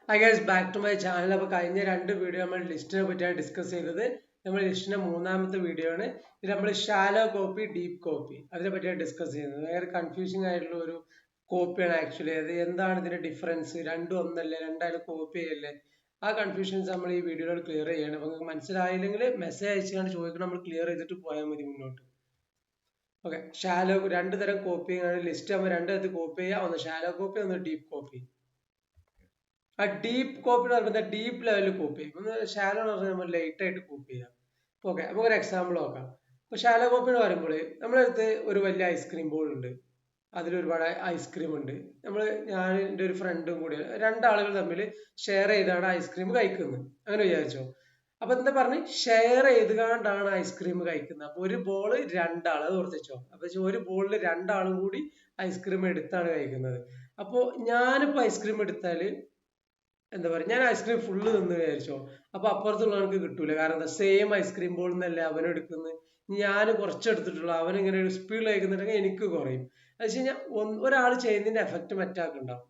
Hi guys, back to my channel. അപ്പോൾ കഴിഞ്ഞ രണ്ട് വീഡിയോ നമ്മൾ ലിസ്റ്റിനെ പറ്റിയാണ് ഡിസ്കസ് ചെയ്തത്. നമ്മൾ ലിസ്റ്റിന്റെ മൂന്നാമത്തെ വീഡിയോ ആണ്. ഇത് നമ്മൾ ഷാലോ കോപ്പി, ഡീപ്പ് കോപ്പി അതിനെ പറ്റിയാണ് ഡിസ്കസ് ചെയ്യുന്നത്. ഭയങ്കര കൺഫ്യൂസിംഗ് ആയിട്ടുള്ള ഒരു കോപ്പിയാണ് ആക്ച്വലി. അത് എന്താണ് ഇതിന്റെ ഡിഫറൻസ്, രണ്ടും ഒന്നല്ലേ, രണ്ടായാലും കോപ്പി ചെയ്യല്ലേ, ആ കൺഫ്യൂഷൻസ് നമ്മൾ ഈ വീഡിയോയിൽ ക്ലിയർ ചെയ്യണം. അപ്പോൾ നിങ്ങൾക്ക് മനസ്സിലായില്ലെങ്കിൽ മെസ്സേജ് അയച്ചുകൊണ്ട് ചോദിക്കണം, നമ്മൾ ക്ലിയർ ചെയ്തിട്ട് പോയാൽ മതി മുന്നോട്ട്. ഓക്കെ, ഷാലോ രണ്ട് തരം കോപ്പിംഗ് ആണ്. ലിസ്റ്റ് നമ്മൾ രണ്ട് തരത്തിൽ കോപ്പി ചെയ്യുക, ഒന്ന് ഷാലോ കോപ്പി, ഒന്ന് ഡീപ്പ് കോപ്പി. ആ ഡീപ്പ് കോപ്പി എന്ന് പറയുമ്പോൾ ഡീപ്പ് ലെവലിൽ കോപ്പി ചെയ്യും. ഒന്ന് ഷാലോ എന്ന് പറഞ്ഞാൽ നമ്മൾ ലൈറ്റ് ആയിട്ട് കോപ്പി ചെയ്യാം. ഓക്കെ, നമുക്ക് ഒരു എക്സാമ്പിൾ നോക്കാം. ഇപ്പൊ ഷാലോ കോപ്പി എന്ന് പറയുമ്പോൾ നമ്മളടുത്ത് ഒരു വലിയ ഐസ്ക്രീം ബോൾ ഉണ്ട്, അതിൽ ഒരുപാട് ഐസ്ക്രീം ഉണ്ട്. ഞാൻ എൻ്റെ ഒരു ഫ്രണ്ടും കൂടി രണ്ടാളുകൾ തമ്മിൽ ഷെയർ ചെയ്താണ് ഐസ്ക്രീം കഴിക്കുന്നത്, അങ്ങനെ വിചാരിച്ചോ. അപ്പൊ എന്താ പറഞ്ഞ് ഷെയർ ചെയ്തുകൊണ്ടാണ് ഐസ്ക്രീം കഴിക്കുന്നത്. അപ്പൊ ഒരു ബോള് രണ്ടാൾ, അത് ഓർത്തിച്ചോ. അപ്പൊ ഒരു ബോളിൽ രണ്ടാളും കൂടി ഐസ്ക്രീം എടുത്താണ് കഴിക്കുന്നത്. അപ്പോ ഞാനിപ്പോ ഐസ്ക്രീം എടുത്താല് എന്താ പറയുക, ഞാൻ ഐസ്ക്രീം ഫുള്ള് നിന്ന് വിചാരിച്ചോ. അപ്പൊ അപ്പുറത്തുള്ളവർക്ക് കിട്ടൂല. കാരണം എന്താ, സെയിം ഐസ്ക്രീം ബോൾ എന്നല്ലേ അവൻ എടുക്കുന്നത്. ഞാൻ കുറച്ചെടുത്തിട്ടുള്ളൂ, അവൻ ഇങ്ങനെ ഒരു സ്പീഡ് കഴിക്കുന്നുണ്ടെങ്കിൽ എനിക്ക് കുറയും. അത് വെച്ച് കഴിഞ്ഞാൽ ഒരാൾ ചെയ്യുന്നതിന്റെ എഫക്റ്റ് മറ്റാക്കുണ്ടാവും.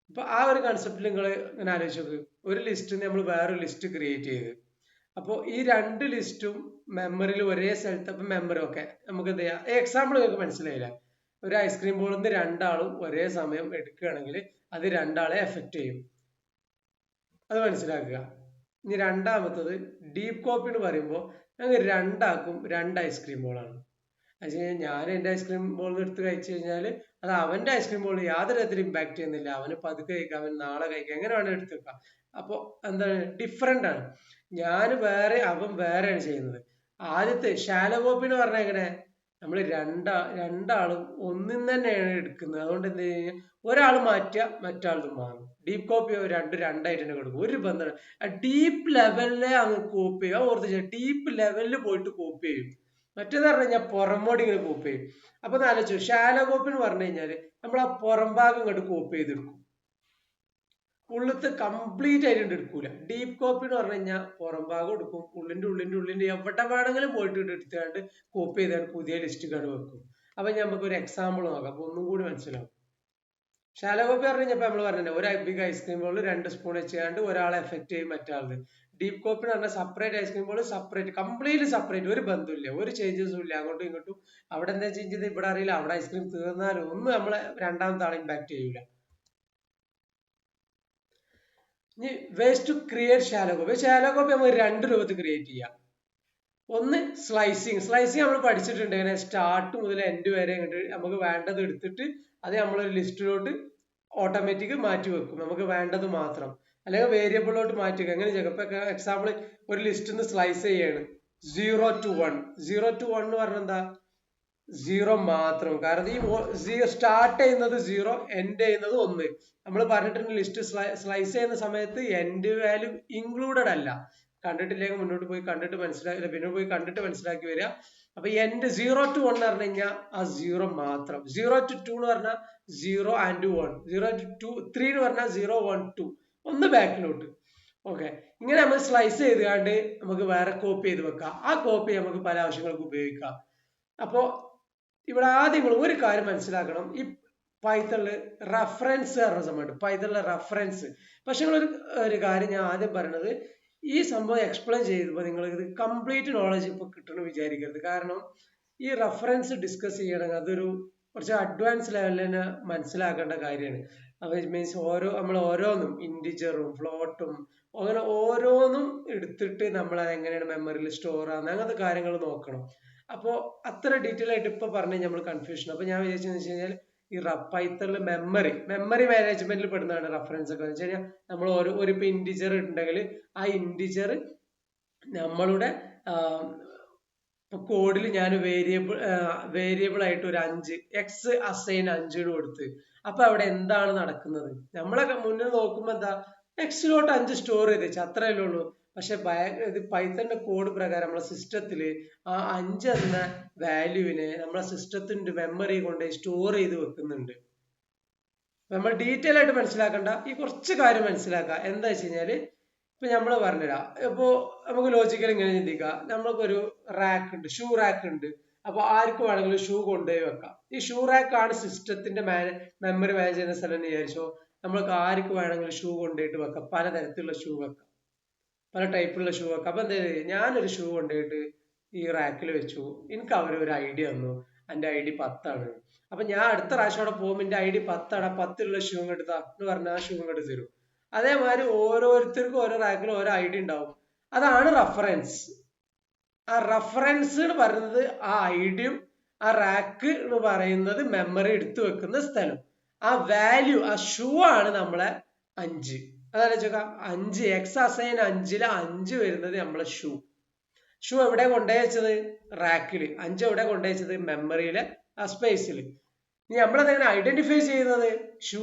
അപ്പൊ ആ ഒരു കൺസെപ്റ്റിൽ നിങ്ങൾ ഇങ്ങനെ ആലോചിച്ച് നോക്ക്. ഒരു ലിസ്റ്റിൽ നമ്മൾ വേറൊരു ലിസ്റ്റ് ക്രിയേറ്റ് ചെയ്ത്, അപ്പോൾ ഈ രണ്ട് ലിസ്റ്റും മെമ്മറിയിൽ ഒരേ സ്ഥലത്ത്, അപ്പൊ മെമ്മറി ഒക്കെ നമുക്ക് എന്ത് ചെയ്യാം. എക്സാമ്പിൾ നിങ്ങൾക്ക് മനസ്സിലായില്ല. ഒരു ഐസ്ക്രീം ബോളിൽ നിന്ന് രണ്ടാളും ഒരേ സമയം എടുക്കുകയാണെങ്കിൽ അത് രണ്ടാളെ എഫക്റ്റ് ചെയ്യും. അത് മനസ്സിലാക്കുക. ഇനി രണ്ടാമത്തത് ഡീപ്പ് കോപ്പി എന്ന് പറയുമ്പോൾ ഞങ്ങൾ രണ്ടാക്കും രണ്ട് ഐസ്ക്രീം ബോളാണ്. അത് ഞാൻ എൻ്റെ ഐസ്ക്രീം ബോളിൽ എടുത്ത് കഴിച്ചു കഴിഞ്ഞാൽ അത് അവൻ്റെ ഐസ്ക്രീം ബോളിൽ യാതൊരു തരത്തിലും ഇമ്പാക്ട് ചെയ്യുന്നില്ല. അവന് പതുക്കെ കഴിക്കാം, അവൻ നാളെ കഴിക്കാം, എങ്ങനെ വേണം എടുത്ത് വെക്കാം. അപ്പോൾ എന്താണ്, ഡിഫറെൻ്റ് ആണ്. ഞാൻ വേറെ, അവൻ വേറെയാണ് ചെയ്യുന്നത്. ആദ്യത്തെ ഷാലോ കോപ്പി എന്ന് പറഞ്ഞാൽ എങ്ങനെ, നമ്മൾ രണ്ടാളും ഒന്നും തന്നെയാണ് എടുക്കുന്നത്. അതുകൊണ്ട് എന്ത് കഴിഞ്ഞാൽ ഒരാൾ മാറ്റുക, മറ്റാളും മാറും. ഡീപ്പ് കോപ്പി രണ്ടായിട്ട് തന്നെ കൊടുക്കും, ഒരു ബന്ധം. ഡീപ്പ് ലെവലിലെ അങ്ങ് കോപ്പി ചെയ്യുക. ഓർത്ത് ഡീപ്പ് ലെവലിൽ പോയിട്ട് കോപ്പി ചെയ്യും. മറ്റേന്ന് പറഞ്ഞു കഴിഞ്ഞാൽ പുറമോടി ഇങ്ങനെ കോപ്പി ചെയ്യും. അപ്പൊ ആലോചിച്ചു, ഷാലോ കോപ്പി എന്ന് പറഞ്ഞു കഴിഞ്ഞാല് നമ്മൾ ആ പുറം ഭാഗം ഇങ്ങോട്ട് കോപ്പി ചെയ്തെടുക്കും, ഉള്ളത്തെ കംപ്ലീറ്റ് ആയിട്ട് എടുക്കൂല. ഡീപ്പ് കോപ്പി എന്ന് പറഞ്ഞു കഴിഞ്ഞാൽ പുറം ഭാഗം എടുക്കും, ഉള്ളിന്റെ എവിടെ വേണമെങ്കിലും പോയിട്ട് എടുത്തുകൊണ്ട് കോപ്പി ചെയ്താണ് പുതിയ ലിസ്റ്റ് കണ്ട് വെക്കും. അപ്പൊ നമുക്ക് ഒരു എക്സാമ്പിൾ നോക്കാം, അപ്പൊ ഒന്നും കൂടി മനസ്സിലാവും. ഷാലോ കോപ്പി പറഞ്ഞു കഴിഞ്ഞപ്പോ നമ്മൾ പറഞ്ഞില്ല, ഒരു ബിഗ് ഐസ്ക്രീം ബോൾ 2 സ്പൂൺ വെച്ചാണ്ട് ഒരാളെ എഫക്ട് ചെയ്യും, മറ്റാളത്. ഡീപ്പ് കോപ്പി എന്ന് പറഞ്ഞാൽ separate ice cream ball, separate, completely separate, ഒരു ബന്ധമില്ല, ഒരു ചേഞ്ചസും ഇല്ല അങ്ങോട്ടും ഇങ്ങോട്ടും. അവിടെ എന്താ ചേഞ്ച് ചെയ്ത് ഇവിടെ അറിയില്ല, അവിടെ ഐസ്ക്രീം തീർന്നാലും ഒന്നും നമ്മളെ രണ്ടാമത്തെ ആളെ ഇമ്പാക്ട് ചെയ്യൂല. ഇനി ways to create shallow copy. Shallow copy നമുക്ക് രണ്ട് രൂപത്തിൽ ക്രിയേറ്റ് ചെയ്യാം. ഒന്ന് സ്ലൈസിങ് നമ്മൾ പഠിച്ചിട്ടുണ്ട്. ഇങ്ങനെ സ്റ്റാർട്ട് മുതൽ എൻഡ് വരെ ഇങ്ങോട്ട് നമുക്ക് വേണ്ടത് എടുത്തിട്ട് അത് നമ്മളൊരു ലിസ്റ്റിലോട്ട് ഓട്ടോമാറ്റിക് മാറ്റി വെക്കും, നമുക്ക് വേണ്ടത് മാത്രം. അല്ലെങ്കിൽ വേരിയബിളിലോട്ട് മാറ്റി വെക്കും. എങ്ങനെ ചെയ്യാം. ഇപ്പൊ എക്സാമ്പിൾ, ഒരു ലിസ്റ്റിൽ നിന്ന് സ്ലൈസ് ചെയ്യാണ് 0 to 1. 0 to 1 എന്ന് പറഞ്ഞാൽ എന്താ, 0 മാത്രം. കാരണം ഈ സ്റ്റാർട്ട് ചെയ്യുന്നത് 0, എൻഡ് ചെയ്യുന്നത് 1. നമ്മൾ പറഞ്ഞിട്ടുണ്ട് ലിസ്റ്റ് സ്ലൈസ് ചെയ്യുന്ന സമയത്ത് എൻഡ് വാല്യൂ ഇൻക്ലൂഡഡ് അല്ല. കണ്ടിട്ടില്ലെങ്കിൽ മുന്നോട്ട് പോയി കണ്ടിട്ട് മനസ്സിലാക്കി, പിന്നെ പോയി കണ്ടിട്ട് മനസ്സിലാക്കി വരിക. അപ്പൊ എൻഡ് 0 to 1 എന്ന് പറഞ്ഞു കഴിഞ്ഞാൽ ആ 0 മാത്രം. 0 to 2 എന്ന് പറഞ്ഞാൽ 0 and 1. 0 to 3 എന്ന് പറഞ്ഞാൽ 0, 1, 2. ഒന്ന് ബാക്കിലോട്ട്. ഓക്കെ, ഇങ്ങനെ നമ്മൾ സ്ലൈസ് ചെയ്തുകൊണ്ട് നമുക്ക് വേറെ കോപ്പി ചെയ്ത് വെക്കാം. ആ കോപ്പി നമുക്ക് പല ആവശ്യങ്ങൾക്ക് ഉപയോഗിക്കാം. അപ്പോ ഇവിടെ ആദ്യം നിങ്ങൾ ഒരു കാര്യം മനസ്സിലാക്കണം. ഈ പൈത്തണില് റഫറൻസ് പറഞ്ഞ സംഭവമുണ്ട്, പൈത്തണിലെ റഫറൻസ്. പക്ഷെ ഒരു കാര്യം ഞാൻ ആദ്യം പറയണത്, ഈ സംഭവം എക്സ്പ്ലെയിൻ ചെയ്യുമ്പോൾ നിങ്ങൾ ഇത് കംപ്ലീറ്റ് നോളജ് ഇപ്പൊ കിട്ടണമെന്ന് വിചാരിക്കരുത്. കാരണം ഈ റഫറൻസ് ഡിസ്കസ് ചെയ്യണമെങ്കിൽ അതൊരു കുറച്ച് അഡ്വാൻസ് ലെവലിൽ തന്നെ മനസ്സിലാക്കേണ്ട കാര്യമാണ്. അത് മീൻസ് നമ്മൾ ഓരോന്നും ഇൻഡിജറും ഫ്ലോട്ടും അങ്ങനെ ഓരോന്നും എടുത്തിട്ട് നമ്മൾ അത് എങ്ങനെയാണ് മെമ്മറിയിൽ സ്റ്റോർ ആകുന്നത്, അങ്ങനത്തെ കാര്യങ്ങൾ നോക്കണം. അപ്പോൾ അത്ര ഡീറ്റെയിൽ ആയിട്ട് ഇപ്പൊ പറഞ്ഞ് നമ്മൾ കൺഫ്യൂഷൻ. അപ്പൊ ഞാൻ വിചാരിച്ചെന്ന് വെച്ച് കഴിഞ്ഞാൽ ഈ പൈത്തണിൽ മെമ്മറി മാനേജ്മെന്റിൽ പെടുന്നതാണ് റഫറൻസ് ഒക്കെ. എന്ന് വെച്ച് കഴിഞ്ഞാൽ നമ്മൾ ഒരു ഇപ്പൊ ഇൻഡിജർ ഉണ്ടെങ്കിൽ ആ ഇൻഡിജർ നമ്മളുടെ കോഡിൽ ഞാൻ വേരിയബിൾ ആയിട്ട് ഒരു 5 എക്സ് അസൈൻ 5 കൊടുത്ത്, അപ്പൊ അവിടെ എന്താണ് നടക്കുന്നത്, നമ്മളെ മുന്നിൽ നോക്കുമ്പോ എന്താ, എക്സിലോട്ട് 5 സ്റ്റോർ ചെയ്ത് വെച്ചാൽ അത്രയല്ലേ ഉള്ളൂ. പക്ഷെ ഇത് പൈത്തണിന്റെ കോഡ് പ്രകാരം നമ്മളെ സിസ്റ്റത്തില് ആ 5 എന്ന വാല്യൂവിനെ നമ്മളെ സിസ്റ്റത്തിന്റെ മെമ്മറി കൊണ്ട് സ്റ്റോർ ചെയ്ത് വെക്കുന്നുണ്ട്. നമ്മൾ ഡീറ്റെയിൽ ആയിട്ട് മനസ്സിലാക്കണ്ട, ഈ കുറച്ച് കാര്യം മനസ്സിലാക്കുക. എന്താ വെച്ച് കഴിഞ്ഞാല് ഇപ്പൊ നമ്മൾ പറഞ്ഞുതരാം. ഇപ്പൊ നമുക്ക് ലോജിക്കൽ ഇങ്ങനെ ചിന്തിക്കാം. നമ്മൾക്കൊരു റാക്ക് ഉണ്ട്, ഷൂ റാക്ക് ഉണ്ട്. അപ്പൊ ആർക്ക് വേണമെങ്കിലും ഷൂ കൊണ്ടുപോയി വെക്കാം. ഈ ഷൂ റാക്ക് ആണ് സിസ്റ്റത്തിന്റെ മെമ്മറി മാനേജ് ചെയ്യുന്ന സ്ഥലം എന്ന് വിചാരിച്ചോ. നമ്മൾക്ക് ആർക്ക് വേണമെങ്കിലും ഷൂ കൊണ്ടുപോയിട്ട് വെക്കാം, പലതരത്തിലുള്ള ഷൂ വെക്കാം, പല ടൈപ്പുള്ള ഷൂ വെക്കാം. അപ്പൊ എന്താ, ഞാനൊരു ഷൂ കൊണ്ടുപോയിട്ട് ഈ റാക്കിൽ വെച്ചു. എനിക്ക് അവരൊരു ഐഡിയ തന്നു, എൻ്റെ ID 10 അപ്പൊ ഞാൻ അടുത്ത പ്രാവശ്യം അവിടെ പോകുമ്പോൾ എൻ്റെ ID 10 10 ഷൂ എടുത്താ എന്ന് പറഞ്ഞാൽ ആ ഷൂ ഇങ്ങോട്ട് തരും. അതേമാതിരി ഓരോരുത്തർക്കും ഓരോ റാക്കിൽ ഓരോ ID ഉണ്ടാവും. അതാണ് റഫറൻസ്. ആ റഫറൻസ് എന്ന് പറയുന്നത് ആ ഐഡിയും ആ റാക്ക് എന്ന് പറയുന്നത് മെമ്മറി എടുത്തു വെക്കുന്ന സ്ഥലം. ആ വാല്യൂ, ആ ഷൂ ആണ് നമ്മളെ 5. അതാലോചിക്ക, 5 എക്സ് അസൈൻ 5-ല് 5 വരുന്നത് നമ്മളെ ഷൂ. ഷൂ എവിടെ കൊണ്ടുവച്ചത്? റാക്കില്. 5 എവിടെ കൊണ്ടുവച്ചത്? മെമ്മറിയിലെ ആ സ്പേസിൽ. ഇനി നമ്മളതെങ്ങനെ ഐഡന്റിഫൈ ചെയ്യുന്നത്? ഷൂ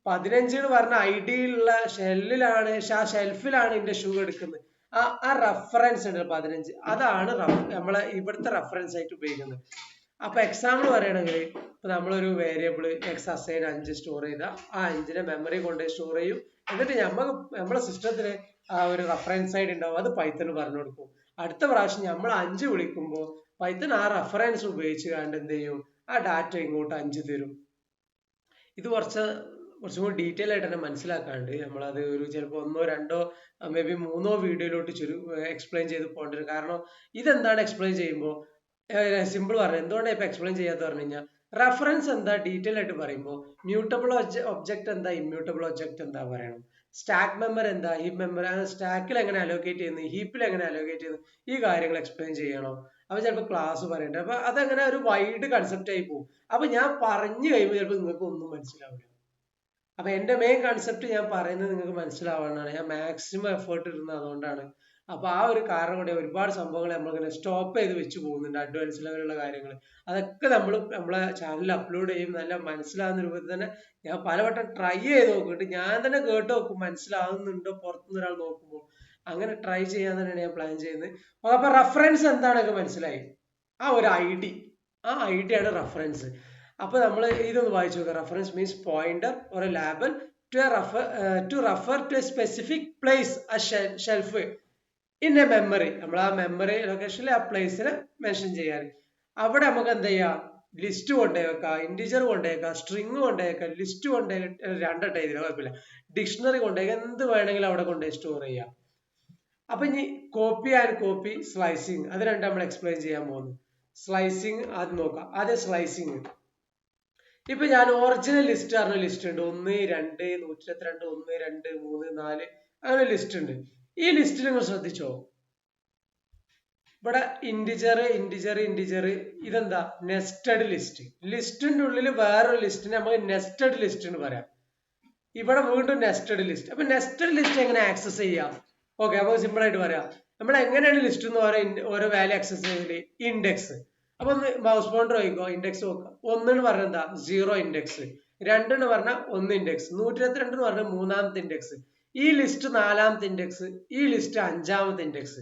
15 എന്ന് പറഞ്ഞ ഐഡിയിലുള്ള ഷെല്ലിലാണ്, ആ ഷെൽഫിലാണ് ഇതിന്റെ ഷൂ എടുക്കുന്നത്. ആ റഫറൻസ് ഉണ്ട് 15, അതാണ് നമ്മളെ ഇവിടുത്തെ റഫറൻസ് ആയിട്ട് ഉപയോഗിക്കുന്നത്. അപ്പൊ എക്സാമ്പിൾ പറയണെങ്കിൽ, ഇപ്പൊ നമ്മളൊരു വേരിയബിൾ എക്സ് അസൈൻ 5 സ്റ്റോർ ചെയ്ത ആ 5-നെ മെമ്മറി കൊണ്ട് സ്റ്റോർ ചെയ്യും. എന്നിട്ട് നമ്മളെ സിസ്റ്റത്തിന് ആ ഒരു റഫറൻസ് ആയിട്ട് ഉണ്ടാവും, അത് പൈത്തൺ പറഞ്ഞു കൊടുക്കും. അടുത്ത പ്രാവശ്യം നമ്മൾ 5 വിളിക്കുമ്പോൾ പൈത്തൺ ആ റഫറൻസ് ഉപയോഗിച്ച് കണ്ട് എന്ത് ചെയ്യും, ആ ഡാറ്റ ഇങ്ങോട്ട് 5 തരും. ഇത് കുറച്ചും കൂടി ഡീറ്റെയിൽ ആയിട്ട് തന്നെ മനസ്സിലാക്കാണ്ട് നമ്മളത് ഒരു ചിലപ്പോൾ 1, 2, മേ ബി 3 വീഡിയോയിലോട്ട് എക്സ്പ്ലെയിൻ ചെയ്ത് പോകേണ്ടി വരും. കാരണം ഇതെന്താണ് എക്സ്പ്ലെയിൻ ചെയ്യുമ്പോൾ സിമ്പിൾ പറഞ്ഞു. എന്തുകൊണ്ടാണ് ഇപ്പൊ എക്സ്പ്ലെയിൻ ചെയ്യാത്ത പറഞ്ഞു കഴിഞ്ഞാൽ, റെഫറൻസ് എന്താ ഡീറ്റെയിൽ ആയിട്ട് പറയുമ്പോൾ മ്യൂട്ടബിൾ ഒബ്ജക്ട് എന്താ, ഇമ്മ്യൂട്ടബിൾ ഒബ്ജക്ട് എന്താ പറയണം, സ്റ്റാക്ക് മെമ്പർ എന്താ, ഹീപ്പ് മെമ്പർ, സ്റ്റാക്കിൽ എങ്ങനെ അലോക്കേറ്റ് ചെയ്യുന്നത്, ഹീപ്പിൽ എങ്ങനെ അലോക്കേറ്റ് ചെയ്യുന്നത്, ഈ കാര്യങ്ങൾ എക്സ്പ്ലെയിൻ ചെയ്യണം. അപ്പൊ ചിലപ്പോൾ ക്ലാസ് പറയണ്ടേ. അപ്പൊ അതങ്ങനെ ഒരു വൈഡ് കൺസെപ്റ്റ് ആയി പോകും. അപ്പൊ ഞാൻ പറഞ്ഞു കഴിയുമ്പോൾ ചിലപ്പോൾ നിങ്ങൾക്ക് ഒന്നും മനസ്സിലാവില്ല. അപ്പൊ എന്റെ മെയിൻ കൺസെപ്റ്റ് ഞാൻ പറയുന്നത് നിങ്ങൾക്ക് മനസ്സിലാവാനാണ് ഞാൻ മാക്സിമം എഫേർട്ട് ഇടുന്നത്. അതുകൊണ്ടാണ്. അപ്പൊ ആ ഒരു കാരണം കൊണ്ട് ഒരുപാട് സംഭവങ്ങൾ നമ്മളിങ്ങനെ സ്റ്റോപ്പ് ചെയ്ത് വെച്ച് പോകുന്നുണ്ട്. അഡ്വാൻസ് ലെവലുള്ള കാര്യങ്ങൾ അതൊക്കെ നമ്മളെ ചാനലിൽ അപ്ലോഡ് ചെയ്യും. നല്ല മനസ്സിലാവുന്ന രൂപത്തിൽ തന്നെ ഞാൻ പലവട്ടം ട്രൈ ചെയ്ത് നോക്കിയിട്ട് ഞാൻ തന്നെ കേട്ട് നോക്കും, മനസ്സിലാവുന്നുണ്ടോ പുറത്തുനിന്ന് ഒരാൾ നോക്കുമ്പോൾ. അങ്ങനെ ട്രൈ ചെയ്യാൻ തന്നെയാണ് ഞാൻ പ്ലാൻ ചെയ്യുന്നത്. അപ്പൊ റഫറൻസ് എന്താണൊക്കെ മനസ്സിലായി. ആ ഒരു ആ ഐഡി ആണ് റഫറൻസ്. അപ്പൊ നമ്മൾ ഇതൊന്ന് വായിച്ചു നോക്കാം. Reference means pointer or a label to refer to a specific place, a shelf in a memory. നമ്മൾ ആ മെമ്മറി ലൊക്കേഷനിൽ ആ പ്ലേസിനെ മെൻഷൻ ചെയ്യാൻ. അവിടെ നമുക്ക് എന്ത് ചെയ്യാം, ലിസ്റ്റ് കൊണ്ടുപോയി വെക്കാം, ഇന്റിജർ കൊണ്ടുപോയി വെക്കാം, സ്ട്രിങ് കൊണ്ടുപോയി വെക്കാം, ലിസ്റ്റ് കൊണ്ടുപോയി, രണ്ടെണ്ണം ഇതിൽ കുഴപ്പമില്ല, ഡിക്ഷണറി കൊണ്ടുപോയി, എന്ത് വേണമെങ്കിലും അവിടെ കൊണ്ടുപോയി സ്റ്റോർ ചെയ്യാം. അപ്പൊ ഇനി കോപ്പി ആൻഡ് കോപ്പി, സ്ലൈസിങ്, അത് രണ്ടും നമ്മൾ എക്സ്പ്ലെയിൻ ചെയ്യാൻ പോകുന്നു. സ്ലൈസിങ് ആദ്യം നോക്കാം. ആദ്യം സ്ലൈസിങ്. ഇപ്പൊ ഞാൻ ഒറിജിനൽ ലിസ്റ്റ് പറഞ്ഞ ലിസ്റ്റ് ഉണ്ട്, 1, 2, 122, 1, 2, 3, 4 അങ്ങനെ ലിസ്റ്റ് ഉണ്ട്. ഈ ലിസ്റ്റിൽ നിങ്ങൾ ശ്രദ്ധിച്ചോ, ഇവിടെ ഇന്റിജർ ഇതെന്താ, നെസ്റ്റഡ് ലിസ്റ്റ്. ലിസ്റ്റിന്റെ ഉള്ളിൽ വേറൊരു ലിസ്റ്റിനെ നമുക്ക് നെസ്റ്റഡ് ലിസ്റ്റ് എന്ന് പറയാം. ഇവിടെ വീണ്ടും നെസ്റ്റഡ് ലിസ്റ്റ്. അപ്പൊ നെസ്റ്റഡ് ലിസ്റ്റ് എങ്ങനെ ആക്സസ് ചെയ്യാം? ഓക്കെ, അപ്പൊ സിമ്പിൾ ആയിട്ട് പറയാം. നമ്മൾ എങ്ങനെയാണ് ലിസ്റ്റ് എന്ന് പറയാം, ഓരോ വാല്യൂ ആക്സസ് ചെയ്യല്, ഇൻഡെക്സ്. അപ്പൊ ഒന്ന് മൗസ് പോയിന്റർ നോക്കിക്കോ, ഇൻഡെക്സ് നോക്കാം. 1 എന്ന് പറഞ്ഞാൽ എന്താ, 0 ഇൻഡെക്സ്. 2 എന്ന് പറഞ്ഞാൽ 1 ഇൻഡെക്സ്. 122 എന്ന് പറഞ്ഞാൽ 3ാമത്തെ ഇൻഡെക്സ്. ഈ ലിസ്റ്റ് 4ാമത്തെ ഇൻഡെക്സ്, ഈ ലിസ്റ്റ് 5ാമത്തെ ഇൻഡെക്സ്.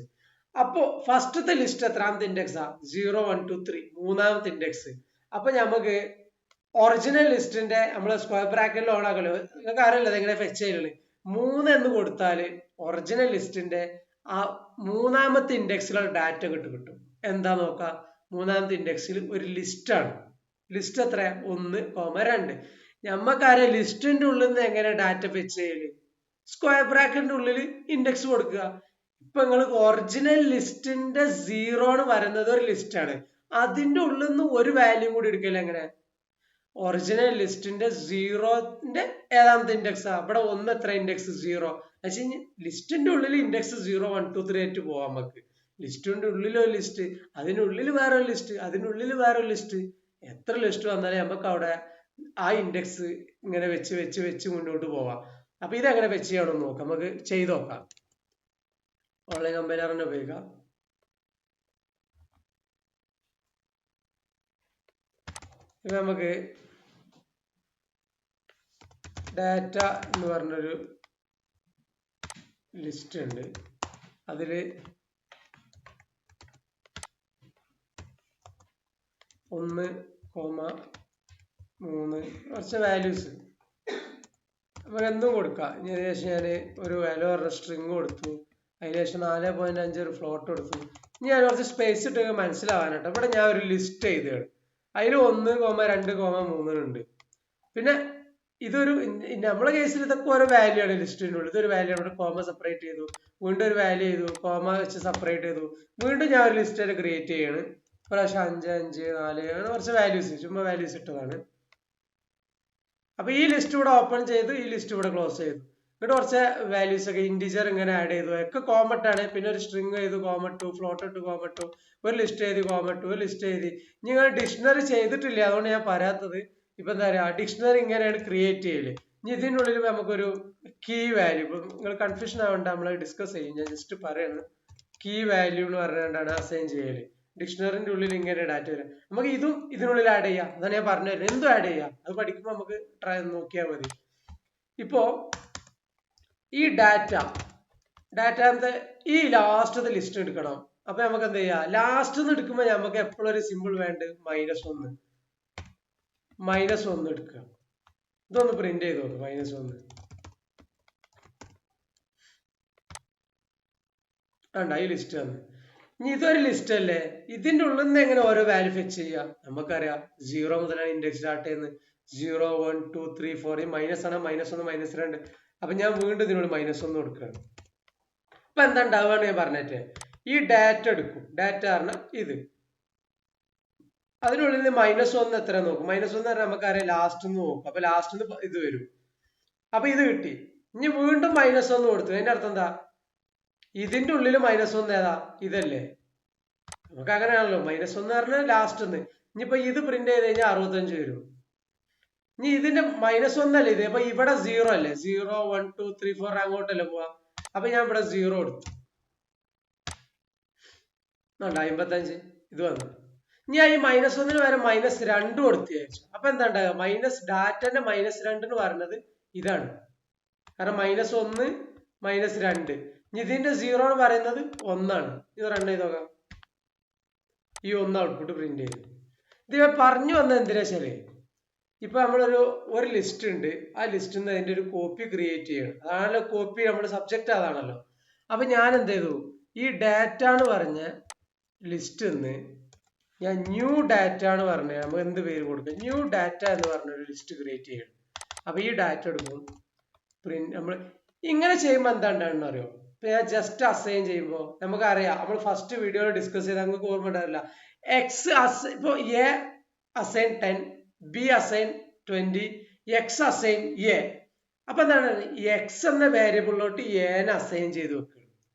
അപ്പോ ഫസ്റ്റത്തെ ലിസ്റ്റ് എത്രാമത്തെ ഇൻഡെക്സാ? 0, 1, 2, 3 3ാമത്തെ ഇൻഡെക്സ്. അപ്പൊ നമുക്ക് ഒറിജിനൽ ലിസ്റ്റിന്റെ നമ്മള് സ്ക്വയർ ബ്രാക്കറ്റിൽ ഓൺ ആക്കല്ലോ, നിങ്ങൾക്ക് അറിയില്ല എങ്ങനെ ഫെച്ച് ചെയ്യല്. 3 എന്ന് കൊടുത്താല് ഒറിജിനൽ ലിസ്റ്റിന്റെ ആ 3ാമത്തെ ഇൻഡെക്സിലുള്ള ഡാറ്റ കിട്ടും. എന്താ നോക്കാം, 3ാമത്തെ ഇൻഡെക്സിൽ ഒരു ലിസ്റ്റ് ആണ്. ലിസ്റ്റ് എത്ര? 1, 2. നമ്മക്കറിയാം ലിസ്റ്റിന്റെ ഉള്ളിൽ നിന്ന് എങ്ങനെ ഡാറ്റ ഫെച്ച് ചെയ്യല്, സ്ക്വയർ ബ്രാക്കറ്റിന്റെ ഉള്ളിൽ ഇൻഡെക്സ് കൊടുക്കുക. ഇപ്പൊ നിങ്ങൾക്ക് ഒറിജിനൽ ലിസ്റ്റിന്റെ 0 എന്ന് പറയുന്നത് ഒരു ലിസ്റ്റ് ആണ്, അതിന്റെ ഉള്ളിൽ നിന്ന് ഒരു വാല്യൂ കൂടി എടുക്കല്. എങ്ങനെ? ഒറിജിനൽ ലിസ്റ്റിന്റെ 0ന്റെ ഏതാമത്തെ ഇൻഡെക്സാ? ഇവിടെ 1 എത്ര ഇൻഡെക്സ്? 0. പക്ഷെ ലിസ്റ്റിന്റെ ഉള്ളിൽ ഇൻഡെക്സ് 0, 1, 2, 3 ആയിട്ട് പോവാം. നമുക്ക് ലിസ്റ്റിന്റെ ഉള്ളിൽ ഒരു ലിസ്റ്റ്, അതിനുള്ളിൽ വേറൊരു ലിസ്റ്റ്, അതിനുള്ളിൽ വേറൊരു ലിസ്റ്റ്, എത്ര ലിസ്റ്റ് വന്നാലും നമുക്ക് അവിടെ ആ ഇൻഡെക്സ് ഇങ്ങനെ വെച്ച് മുന്നോട്ട് പോവാം. അപ്പൊ ഇതെങ്ങനെ വെച്ച് ചെയ്യണമെന്ന് നോക്കാം, നമുക്ക് ചെയ്ത് നോക്കാം. ഓൺലൈൻ കമ്പൈലർ തന്നെ ഉപയോഗിക്കാം. ഇപ്പൊ നമുക്ക് ഡാറ്റ എന്ന് പറഞ്ഞൊരു ലിസ്റ്റ് ഉണ്ട്. അതില് 1, 3 കുറച്ച് വാല്യൂസ് നമുക്ക് എന്തും കൊടുക്കാം. ഏകദേശം ഞാൻ ഒരു വാല്യൂ പറഞ്ഞ സ്ട്രിങ് കൊടുത്തു, അതിനുശേഷം 4.5 ഒരു ഫ്ലോട്ട് കൊടുത്തു. ഇനി ഞാൻ കുറച്ച് സ്പേസ് ഇട്ട് മനസ്സിലാവാനാട്ടോ. ഇവിടെ ഞാൻ ഒരു ലിസ്റ്റ് ചെയ്തതാണ്, അതിൽ 1, 2, 3 ഉണ്ട്. പിന്നെ ഇതൊരു നമ്മളെ കേസിൽ ഇതൊക്കെ ഓരോ വാല്യൂ ആണ് ലിസ്റ്റിനുള്ളത്. ഇതൊരു വാല്യൂ ആണ്, കോമ സെപ്പറേറ്റ് ചെയ്തു, വീണ്ടും ഒരു വാല്യൂ ചെയ്തു, കോമ വെച്ച് സെപ്പറേറ്റ് ചെയ്തു, വീണ്ടും ഞാൻ ഒരു ലിസ്റ്റ് ക്രിയേറ്റ് ചെയ്യാണ്. പ്രാവശ്യം 5 5 4 അങ്ങനെ കുറച്ച് വാല്യൂസ് ചുമ്മാ വാല്യൂസ് ഇട്ടതാണ്. അപ്പൊ ഈ ലിസ്റ്റ് ഇവിടെ ഓപ്പൺ ചെയ്തു, ഈ ലിസ്റ്റ് ഇവിടെ ക്ലോസ് ചെയ്തു. എന്നിട്ട് കുറച്ച് വാല്യൂസ് ഒക്കെ ഇന്റിജർ ഇങ്ങനെ ആഡ് ചെയ്തു, ഒക്കെ കോമട്ടാണ്. പിന്നെ ഒരു സ്ട്രിങ് ചെയ്തു കോമട്ടു, ഫ്ലോട്ട് ഇട്ടു കോമട്ടു, ഒരു ലിസ്റ്റ് എഴുതി കോമട്ടു, ഒരു ലിസ്റ്റ് എഴുതി. നിങ്ങൾ ഡിക്ഷണറി ചെയ്തിട്ടില്ല, അതുകൊണ്ട് ഞാൻ പറയാത്തത്. ഇപ്പൊ എന്താ പറയാ, ഡിക്ഷണറി ഇങ്ങനെയാണ് ക്രിയേറ്റ് ചെയ്യല്. ഇനി ഇതിനുള്ളിൽ നമുക്കൊരു കീ വാല്യൂ, ഇപ്പൊ നിങ്ങൾ കൺഫ്യൂഷൻ ആവണ്ട, നമ്മൾ ഡിസ്കസ് ചെയ്യും. ഞാൻ ജസ്റ്റ് പറയാണ്, കീ വാല്യൂ എന്ന് പറഞ്ഞുകൊണ്ടാണ് അസൈൻ ചെയ്യല്. ഡിക്ഷണറിന്റെ ഉള്ളിൽ ഇങ്ങനെ ഡാറ്റ വരും. നമുക്ക് ഇതും ഇതിനുള്ളിൽ ആഡ് ചെയ്യാം. അതാണ് ഞാൻ പറഞ്ഞു തരുന്നത്. എന്തും ആഡ് ചെയ്യാം, അത് പഠിക്കുമ്പോൾ നമുക്ക് ട്രൈ നോക്കിയാൽ മതി. ഇപ്പോ ഈ ഡാറ്റ ഈ ലാസ്റ്റത്തെ ലിസ്റ്റ് എടുക്കണം. അപ്പൊ നമുക്ക് എന്ത് ചെയ്യാം, ലാസ്റ്റ് എടുക്കുമ്പോൾ നമുക്ക് എപ്പോഴും ഒരു സിമ്പിൾ വേണ്ട, -1 -1 എടുക്കുക. ഇതൊന്ന് പ്രിന്റ് ചെയ്ത് നോക്ക്, -1 വേണ്ട, ഈ ലിസ്റ്റ് ആണ്. ഇനി ഇതൊരു ലിസ്റ്റ് അല്ലേ, ഇതിന്റെ ഉള്ളിൽ നിന്ന് എങ്ങനെ ഓരോ വാല്യൂ ഫെച്ച് ചെയ്യാം? നമുക്കറിയാം 0 മുതലാണ് ഇൻഡെക്സ് സ്റ്റാർട്ട് ചെയ്യുന്നത്. 0 1 2 3 4 മൈനസ് ആണ്, -1 -2. അപ്പൊ ഞാൻ വീണ്ടും ഇതിനോട് -1 കൊടുക്കുകയാണ്. അപ്പൊ എന്താ ഉണ്ടാവുകയാണ് ഞാൻ പറഞ്ഞിട്ട്, ഈ ഡാറ്റ എടുക്കും. ഡാറ്റ പറഞ്ഞാൽ ഇത്, അതിനുള്ളിൽ നിന്ന് -1 എത്ര നോക്കും. -1 പറഞ്ഞാൽ നമുക്കറിയാം ലാസ്റ്റ് നോക്കും. അപ്പൊ ലാസ്റ്റ് ഇത് വരും. അപ്പൊ ഇത് കിട്ടി. ഇനി വീണ്ടും -1 കൊടുത്തു. അതിന്റെ അർത്ഥം എന്താ, ഇതിന്റെ ഉള്ളിൽ -1 ഏതാ, ഇതല്ലേ. നമുക്ക് അങ്ങനെയാണല്ലോ, -1 പറഞ്ഞാൽ ലാസ്റ്റ്. ഇനിയിപ്പോ ഇത് പ്രിന്റ് ചെയ്ത് കഴിഞ്ഞാൽ 65 വരും. ഇനി ഇതിന്റെ -1 അല്ലേ ഇത്, അപ്പൊ ഇവിടെ 0 അല്ലേ, 0 1 2 3 4 അങ്ങോട്ടല്ലേ പോവാ. അപ്പൊ ഞാൻ ഇവിടെ 0 കൊടുത്തു, 55 ഇത് വന്നു. ഇനി ഈ -1 വരെ -2 കൊടുത്തു വിചാരിച്ചു. അപ്പൊ എന്താ ഉണ്ടാകുക, ഡാറ്റന്റെ -2 എന്ന് പറയുന്നത് ഇതാണ്. കാരണം -1 -2. ഇനി ഇതിന്റെ 0 എന്ന് പറയുന്നത് 1 ആണ്. ഇത് റൺ ചെയ്ത് നോക്കാം. ഈ 1 ഔട്ട്പുട്ട് പ്രിന്റ് ചെയ്തു. ഇത് പറഞ്ഞു വന്നത് എന്തിനാ വെച്ചാല്, ഇപ്പൊ ഒരു ലിസ്റ്റ് ഉണ്ട്, ആ ലിസ്റ്റിൽ നിന്ന് അതിന്റെ ഒരു കോപ്പി ക്രിയേറ്റ് ചെയ്യണം. അതാണല്ലോ കോപ്പി, നമ്മുടെ സബ്ജക്റ്റ് അതാണല്ലോ. അപ്പൊ ഞാൻ എന്ത് ചെയ്തു, ഈ ഡാറ്റ എന്ന് പറഞ്ഞ ലിസ്റ്റിൽ നിന്ന് ഞാൻ ന്യൂ ഡാറ്റ എന്ന് പറഞ്ഞ, നമുക്ക് എന്ത് പേര് കൊടുക്കാം, ന്യൂ ഡാറ്റ എന്ന് പറഞ്ഞ ഒരു ലിസ്റ്റ് ക്രിയേറ്റ് ചെയ്യണം. അപ്പൊ ഈ ഡാറ്റ എടുക്കും, പ്രിന്റ്. നമ്മൾ ഇങ്ങനെ ചെയ്യുമ്പോൾ എന്താ ഉണ്ടാകുന്ന അറിയോ, ഇപ്പൊ ഞാൻ ജസ്റ്റ് അസൈൻ ചെയ്യുമ്പോൾ നമുക്കറിയാം, നമ്മൾ ഫസ്റ്റ് വീഡിയോയിൽ ഡിസ്കസ് ചെയ്ത് നമുക്ക് ഓർമ്മ ഉണ്ടാവില്ല. ഇപ്പൊ A assign 10, B assign 20, X assign A. അപ്പൊ എന്താണ്, എക്സ് എന്ന വേരിയബിളിലോട്ട് എനെ അസൈൻ ചെയ്ത് വെക്കുക.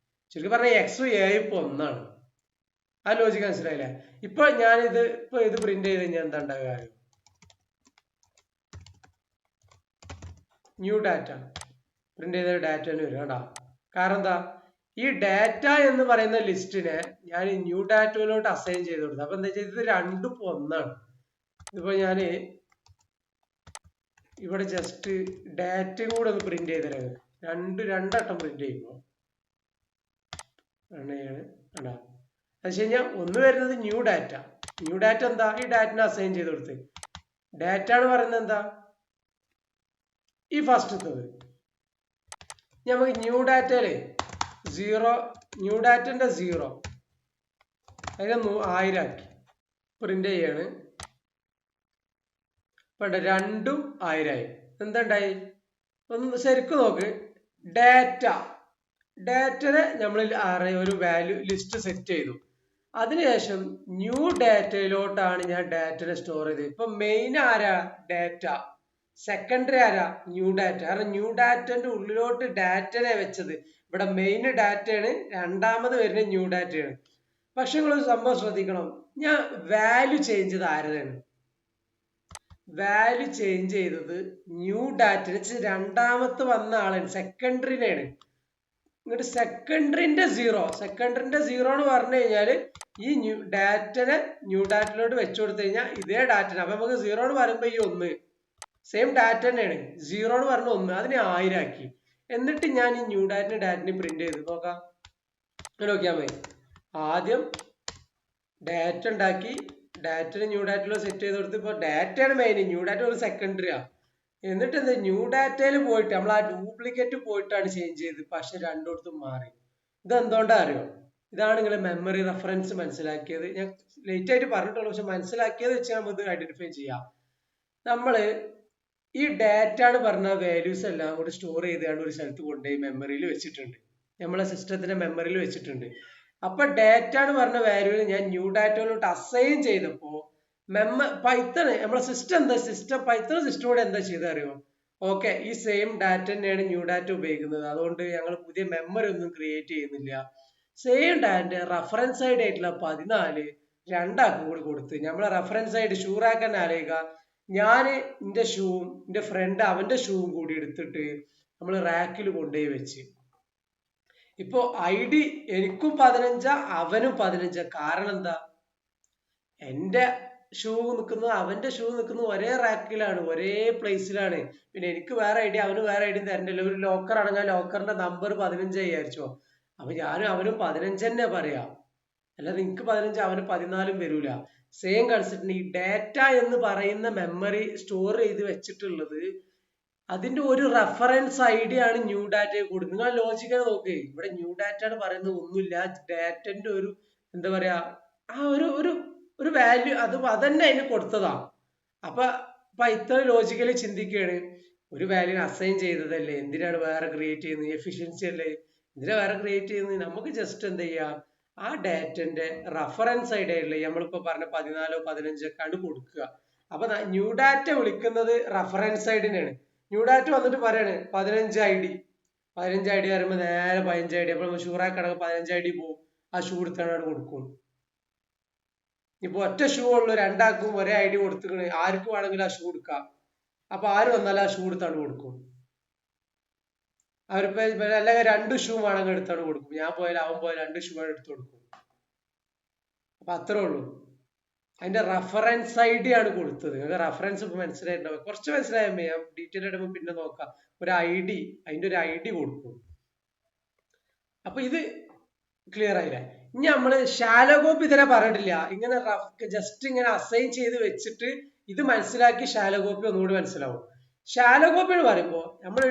ശരിക്കും പറഞ്ഞാൽ എക്സും എ ഇപ്പൊ ഒന്നാണ്. ആ ലോജിക്ക് മനസ്സിലായില്ലേ. ഇപ്പൊ ഞാനിത് ഇത് പ്രിന്റ് ചെയ്ത് കഴിഞ്ഞാൽ എന്താ ഉണ്ടാകുക, ന്യൂ ഡാറ്റ പ്രിന്റ് ചെയ്ത ഡാറ്റ തന്നെ വരും കേട്ടോ. കാരണം എന്താ, ഈ ഡാറ്റ എന്ന് പറയുന്ന ലിസ്റ്റിനെ ഞാൻ ന്യൂ ഡാറ്റയിലോട്ട് അസൈൻ ചെയ്ത് കൊടുത്തു. അപ്പൊ എന്താ വെച്ചാൽ ഇത് രണ്ടും ഇപ്പൊ ഒന്നാണ്. ഇതിപ്പോ ഞാന് ഇവിടെ ജസ്റ്റ് ഡാറ്റയും കൂടെ ഒന്ന് പ്രിന്റ് ചെയ്തരാം. രണ്ടട്ടം പ്രിന്റ് ചെയ്യുമ്പോ കേട്ടോ. അത് കഴിഞ്ഞാൽ ഒന്ന് വരുന്നത് ന്യൂ ഡാറ്റ. ന്യൂ ഡാറ്റ എന്താ, ഈ ഡാറ്റനെ അസൈൻ ചെയ്ത് കൊടുത്ത്. ഡാറ്റ എന്ന് പറയുന്നത് എന്താ, ഈ ഫസ്റ്റത്തത്. നമുക്ക് ന്യൂ ഡാറ്റയില് 0, ന്യൂ ഡാറ്റന്റെ 0 അതിനെ 1000 ആക്കി പ്രിന്റ് ചെയ്യാണ്. വേണ്ട, രണ്ടും 1000 ആയി. എന്തുണ്ടായി, ഒന്ന് ശരിക്കും നോക്ക്. ഡാറ്റനെ നമ്മൾ ഒരു വാല്യൂ ലിസ്റ്റ് സെറ്റ് ചെയ്തു. അതിനുശേഷം ന്യൂ ഡാറ്റയിലോട്ടാണ് ഞാൻ ഡാറ്റനെ സ്റ്റോർ ചെയ്തത്. ഇപ്പൊ മെയിൻ ആരാ, ഡാറ്റ. സെക്കൻഡറി ആരാ, ന്യൂ ഡാറ്റ. കാരണം ന്യൂ ഡാറ്റന്റെ ഉള്ളിലോട്ട് ഡാറ്റനെ വെച്ചത് ഇവിടെ മെയിൻ ഡാറ്റയാണ്, രണ്ടാമത് വരുന്ന ന്യൂ ഡാറ്റയാണ്. പക്ഷെ നിങ്ങൾ സംഭവം ശ്രദ്ധിക്കണം, ഞാൻ വാല്യൂ ചേഞ്ച് ചെയ്ത് ആരതാണ്, വാല്യൂ ചേഞ്ച് ചെയ്തത് ന്യൂ ഡാറ്റ രണ്ടാമത്തെ വന്ന ആളാണ്, സെക്കൻഡറിനെയാണ്. ഇങ്ങോട്ട് സെക്കൻഡറിന്റെ 0 എന്ന് പറഞ്ഞു കഴിഞ്ഞാല് ഈ ഡാറ്റനെ ന്യൂ ഡാറ്റയിലോട്ട് വെച്ചു കൊടുത്തു കഴിഞ്ഞാൽ ഇതേ ഡാറ്റനെ, അപ്പൊ നമുക്ക് 0 എന്ന് പറയുമ്പോ ഈ 1 സെയിം ഡാറ്റ തന്നെയാണ്. 0 എന്ന് പറഞ്ഞ 1, അതിനെ 1000 ആക്കി. എന്നിട്ട് ഞാൻ ഈ ന്യൂ ഡാറ്റനെ പ്രിന്റ് ചെയ്ത് നോക്കാം. നോക്കിയാൽ മതി. ആദ്യം ഡാറ്റ ഉണ്ടാക്കി, ഡാറ്റനെ ന്യൂ ഡാറ്റയിൽ സെറ്റ് ചെയ്ത് കൊടുത്ത്. ഇപ്പൊ ഡാറ്റയാണ് മെയിൻ, ന്യൂ ഡാറ്റ ഒരു സെക്കൻഡറിയാ. എന്നിട്ട് എന്താ, ന്യൂ ഡാറ്റയിൽ പോയിട്ട് നമ്മൾ ആ ഡ്യൂപ്ലിക്കേറ്റ് പോയിട്ടാണ് ചേഞ്ച് ചെയ്ത്. പക്ഷെ രണ്ടിടത്തും മാറി. ഇതെന്തുകൊണ്ടാ അറിയോ, ഇതാണ് നിങ്ങളെ മെമ്മറി റെഫറൻസ് മനസ്സിലാക്കിയത്. ഞാൻ ലേറ്റ് ആയിട്ട് പറഞ്ഞിട്ടുള്ളൂ, പക്ഷെ മനസ്സിലാക്കിയത് വെച്ച് നമുക്ക് ഐഡന്റിഫൈ ചെയ്യാം. നമ്മള് ഈ ഡാറ്റ എന്ന് പറഞ്ഞ വാല്യൂസ് എല്ലാം കൂടി സ്റ്റോർ ചെയ്താണ് ഒരു സ്ഥലത്ത് കൊണ്ടുപോയി മെമ്മറിയിൽ വെച്ചിട്ടുണ്ട്. നമ്മളെ സിസ്റ്റത്തിന്റെ മെമ്മറിയിൽ വെച്ചിട്ടുണ്ട്. അപ്പൊ ഡാറ്റ എന്ന് പറഞ്ഞ വാല്യൂ ഞാൻ ന്യൂ ഡാറ്റയിലോട്ട് അസൈൻ ചെയ്തപ്പോ പൈത്തൺ നമ്മളെ പൈത്തൺ സിസ്റ്റമോട് എന്താ ചെയ്തറിയോ? ഓക്കെ, ഈ സെയിം ഡാറ്റ തന്നെയാണ് ന്യൂ ഡാറ്റ ഉപയോഗിക്കുന്നത്, അതുകൊണ്ട് ഞങ്ങൾ പുതിയ മെമ്മറി ഒന്നും ക്രിയേറ്റ് ചെയ്യുന്നില്ല. സെയിം ഡാറ്റ റഫറൻസ് സൈഡ് ആയിട്ടുള്ള 14 രണ്ടാക്കും കൂടി കൊടുത്ത് നമ്മളെ റഫറൻസ് ആയിട്ട് ഷൂറാക്കാൻ ആലോചിക്കുക. ഞാൻ എന്റെ ഷൂവും എന്റെ ഫ്രണ്ട് അവന്റെ ഷൂവും കൂടി എടുത്തിട്ട് നമ്മൾ റാക്കിൽ കൊണ്ടുപോയി വെച്ച്. ഇപ്പോ ID എനിക്കും 15, അവനും 15. കാരണം എന്താ? എന്റെ ഷൂ നിൽക്കുന്നത് അവന്റെ ഷൂ നിൽക്കുന്നത് ഒരേ റാക്കിലാണ്, ഒരേ പ്ലേസിലാണ്. പിന്നെ എനിക്ക് വേറെ ഐഡി അവന് വേറെ ഐഡി തരണ്ടല്ലോ. ഒരു ലോക്കർ ആണെങ്കിൽ ലോക്കറിന്റെ നമ്പർ 15 വിചാരിച്ചോ. അപ്പൊ ഞാനും അവനും 15 തന്നെ പറയാം, അല്ലാതെ എനിക്ക് 15 അവന് 14 വരൂല. Same concept. ഈ ഡാറ്റ എന്ന് പറയുന്ന മെമ്മറി സ്റ്റോർ ചെയ്ത് വെച്ചിട്ടുള്ളത് അതിന്റെ ഒരു റെഫറൻസ് ഐഡി ആണ് ന്യൂ ഡാറ്റയെ കൊടുക്കുന്നത്. നിങ്ങൾ ലോജിക്കൽ നോക്ക്, ഇവിടെ ന്യൂ ഡാറ്റ എന്ന് പറയുന്നത് ഒന്നുമില്ല, ഡാറ്റന്റെ ഒരു എന്താ പറയാ ആ ഒരു വാല്യൂ അതന്നെ അതിന് കൊടുത്തതാ. അപ്പൊ ഇത്ര ലോജിക്കലി ചിന്തിക്കുകയാണ്, ഒരു വാല്യൂ അസൈൻ ചെയ്തതല്ലേ, എന്തിനാണ് വേറെ ക്രിയേറ്റ് ചെയ്യുന്നത്? എഫിഷ്യൻസി അല്ലേ, എന്തിനാ വേറെ ക്രിയേറ്റ് ചെയ്യുന്നത്? നമുക്ക് ജസ്റ്റ് എന്ത് ചെയ്യാം, ആ ഡാറ്റന്റെ റഫറൻസ് ഐഡിയല്ലേ നമ്മളിപ്പോ പറഞ്ഞ 14 15 ഒക്കെ ആണ് കൊടുക്കുക. അപ്പൊ ന്യൂ ഡാറ്റ വിളിക്കുന്നത് റഫറൻസ് ഐഡിനെയാണ്. ന്യൂ ഡാറ്റ വന്നിട്ട് പറയാണ് 15 ID പറയുമ്പോ നേരെ 15 ID. അപ്പൊ ഷൂറാക്കടക്ക് 15 ID പോവും, ആ ഷൂ എടുത്താണ് കൊടുക്കും. ഇപ്പൊ ഒറ്റ ഷൂ ഉള്ളു, രണ്ടാൾക്കും ഒരേ ID കൊടുത്തിട്ട് ആർക്കും വേണമെങ്കിലും ആ ഷൂ എടുക്കാം. അപ്പൊ ആര് വന്നാലും ആ ഷൂ എടുത്താണ് കൊടുക്കും. അവരിപ്പോ അല്ലെങ്കിൽ 2 ഷൂ വേണമെങ്കിൽ എടുത്താണ് കൊടുക്കും. ഞാൻ പോയാലും അവൻ പോയാലും 2 ഷൂ ആണ് എടുത്തു കൊടുക്കും. അപ്പൊ അത്രേ ഉള്ളൂ. അതിന്റെ റഫറൻസ് ID ആണ് കൊടുത്തത്. നിങ്ങൾക്ക് റഫറൻസ് ഇപ്പൊ മനസ്സിലായിട്ടുണ്ടാവും, കുറച്ച് മനസ്സിലായമ്മേ, ഞാൻ ഡീറ്റെയിൽ ആയിട്ട് പിന്നെ നോക്കാം. ഒരു ID, അതിന്റെ ഒരു ID കൊടുക്കും. അപ്പൊ ഇത് ക്ലിയർ ആയില്ലേ? ഇനി നമ്മള് ഷാലോ കോപ്പി ഇതുവരെ പറഞ്ഞിട്ടില്ല. ഇങ്ങനെ ജസ്റ്റ് ഇങ്ങനെ അസൈൻ ചെയ്ത് വെച്ചിട്ട് ഇത് മനസ്സിലാക്കി ഷാലോ കോപ്പി ഒന്നുകൂടി മനസ്സിലാവും. ഷാലോ കോപ്പി എന്ന് പറയുമ്പോ നമ്മൾ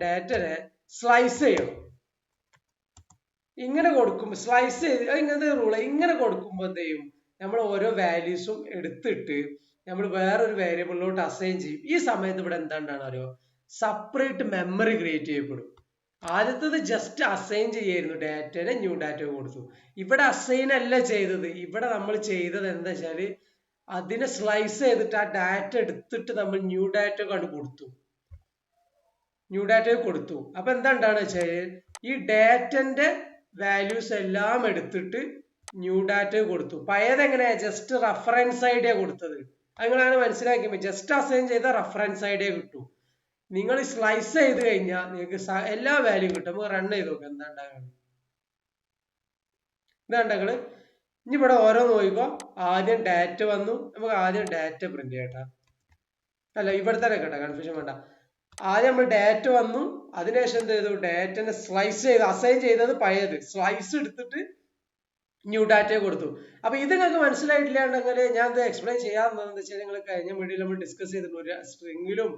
ഡാറ്റനെ സ്ലൈസ് ചെയ്യണം. ഇങ്ങനെ കൊടുക്കുമ്പോ സ്ലൈസ് ചെയ്ത് ഇങ്ങനത്തെ റൂള് ഇങ്ങനെ കൊടുക്കുമ്പോ എന്ത് ചെയ്യും, നമ്മൾ ഓരോ വാല്യൂസും എടുത്തിട്ട് നമ്മൾ വേറൊരു വേരിയബിളിലോട്ട് അസൈൻ ചെയ്യും. ഈ സമയത്ത് ഇവിടെ എന്താണ് അറിയോ, സെപ്പറേറ്റ് മെമ്മറി ക്രിയേറ്റ് ചെയ്യപ്പെടും. ആദ്യത്തത് ജസ്റ്റ് അസൈൻ ചെയ്യായിരുന്നു, ഡാറ്റനെ ന്യൂ ഡാറ്റ കൊടുത്തു. ഇവിടെ അസൈൻ അല്ല ചെയ്തത്. ഇവിടെ നമ്മൾ ചെയ്തത് എന്താ വെച്ചാല് അതിനെ സ്ലൈസ് ചെയ്തിട്ട് ആ ഡാറ്റ എടുത്തിട്ട് നമ്മൾ ന്യൂ ഡാറ്റ കണ്ട് കൊടുത്തു, ന്യൂ ഡാറ്റ കൊടുത്തു. അപ്പൊ എന്താണ്ടാണ് വെച്ചാല് ഈ ഡാറ്റന്റെ വാല്യൂസ് എല്ലാം എടുത്തിട്ട് ന്യൂ ഡാറ്റ കൊടുത്തു. പഴയത് എങ്ങനെയാ, ജസ്റ്റ് റഫറൻസ് ഐഡിയ കൊടുത്തത്. അങ്ങനെയാണ് മനസ്സിലാക്കിയപ്പോ ജസ്റ്റ് അസൈൻ ചെയ്ത റഫറൻസ് ഐഡിയ കിട്ടും. നിങ്ങൾ സ്ലൈസ് ചെയ്ത് കഴിഞ്ഞാൽ നിങ്ങൾക്ക് എല്ലാ വാല്യൂ കിട്ടും. നമുക്ക് റൺ ചെയ്ത് നോക്കാം എന്താ ഉണ്ടാകുന്നത്. ഇതാണ്ടങ്ങള് ഇനി ഇവിടെ ഓരോ നോക്കിക്കോ. ആദ്യം ഡാറ്റ വന്നു, നമുക്ക് ആദ്യം ഡാറ്റ പ്രിന്റ് ചെയ്യട്ടാ. അല്ല, ഇവിടെ തന്നെ കേട്ടോ, കൺഫ്യൂഷൻ വേണ്ട. ആദ്യം നമ്മൾ ഡാറ്റ വന്നു, അതിനുശേഷം എന്ത് ചെയ്തു, ഡാറ്റനെ സ്ലൈസ് ചെയ്ത് അസൈൻ ചെയ്തത് പഴയത് സ്ലൈസ് എടുത്തിട്ട് ന്യൂ ഡാറ്റയെ കൊടുത്തു. അപ്പൊ ഇത് നിങ്ങൾക്ക് മനസ്സിലായിട്ടില്ലാണ്ടെങ്കിൽ ഞാൻ ഇത് എക്സ്പ്ലെയിൻ ചെയ്യാറുണ്ടെന്ന് വെച്ചാൽ നിങ്ങൾ കഴിഞ്ഞ വീഡിയോയിൽ നമ്മൾ ഡിസ്കസ് ചെയ്തിട്ടുണ്ട്. ഒരു സ്ട്രിങ്ങിലും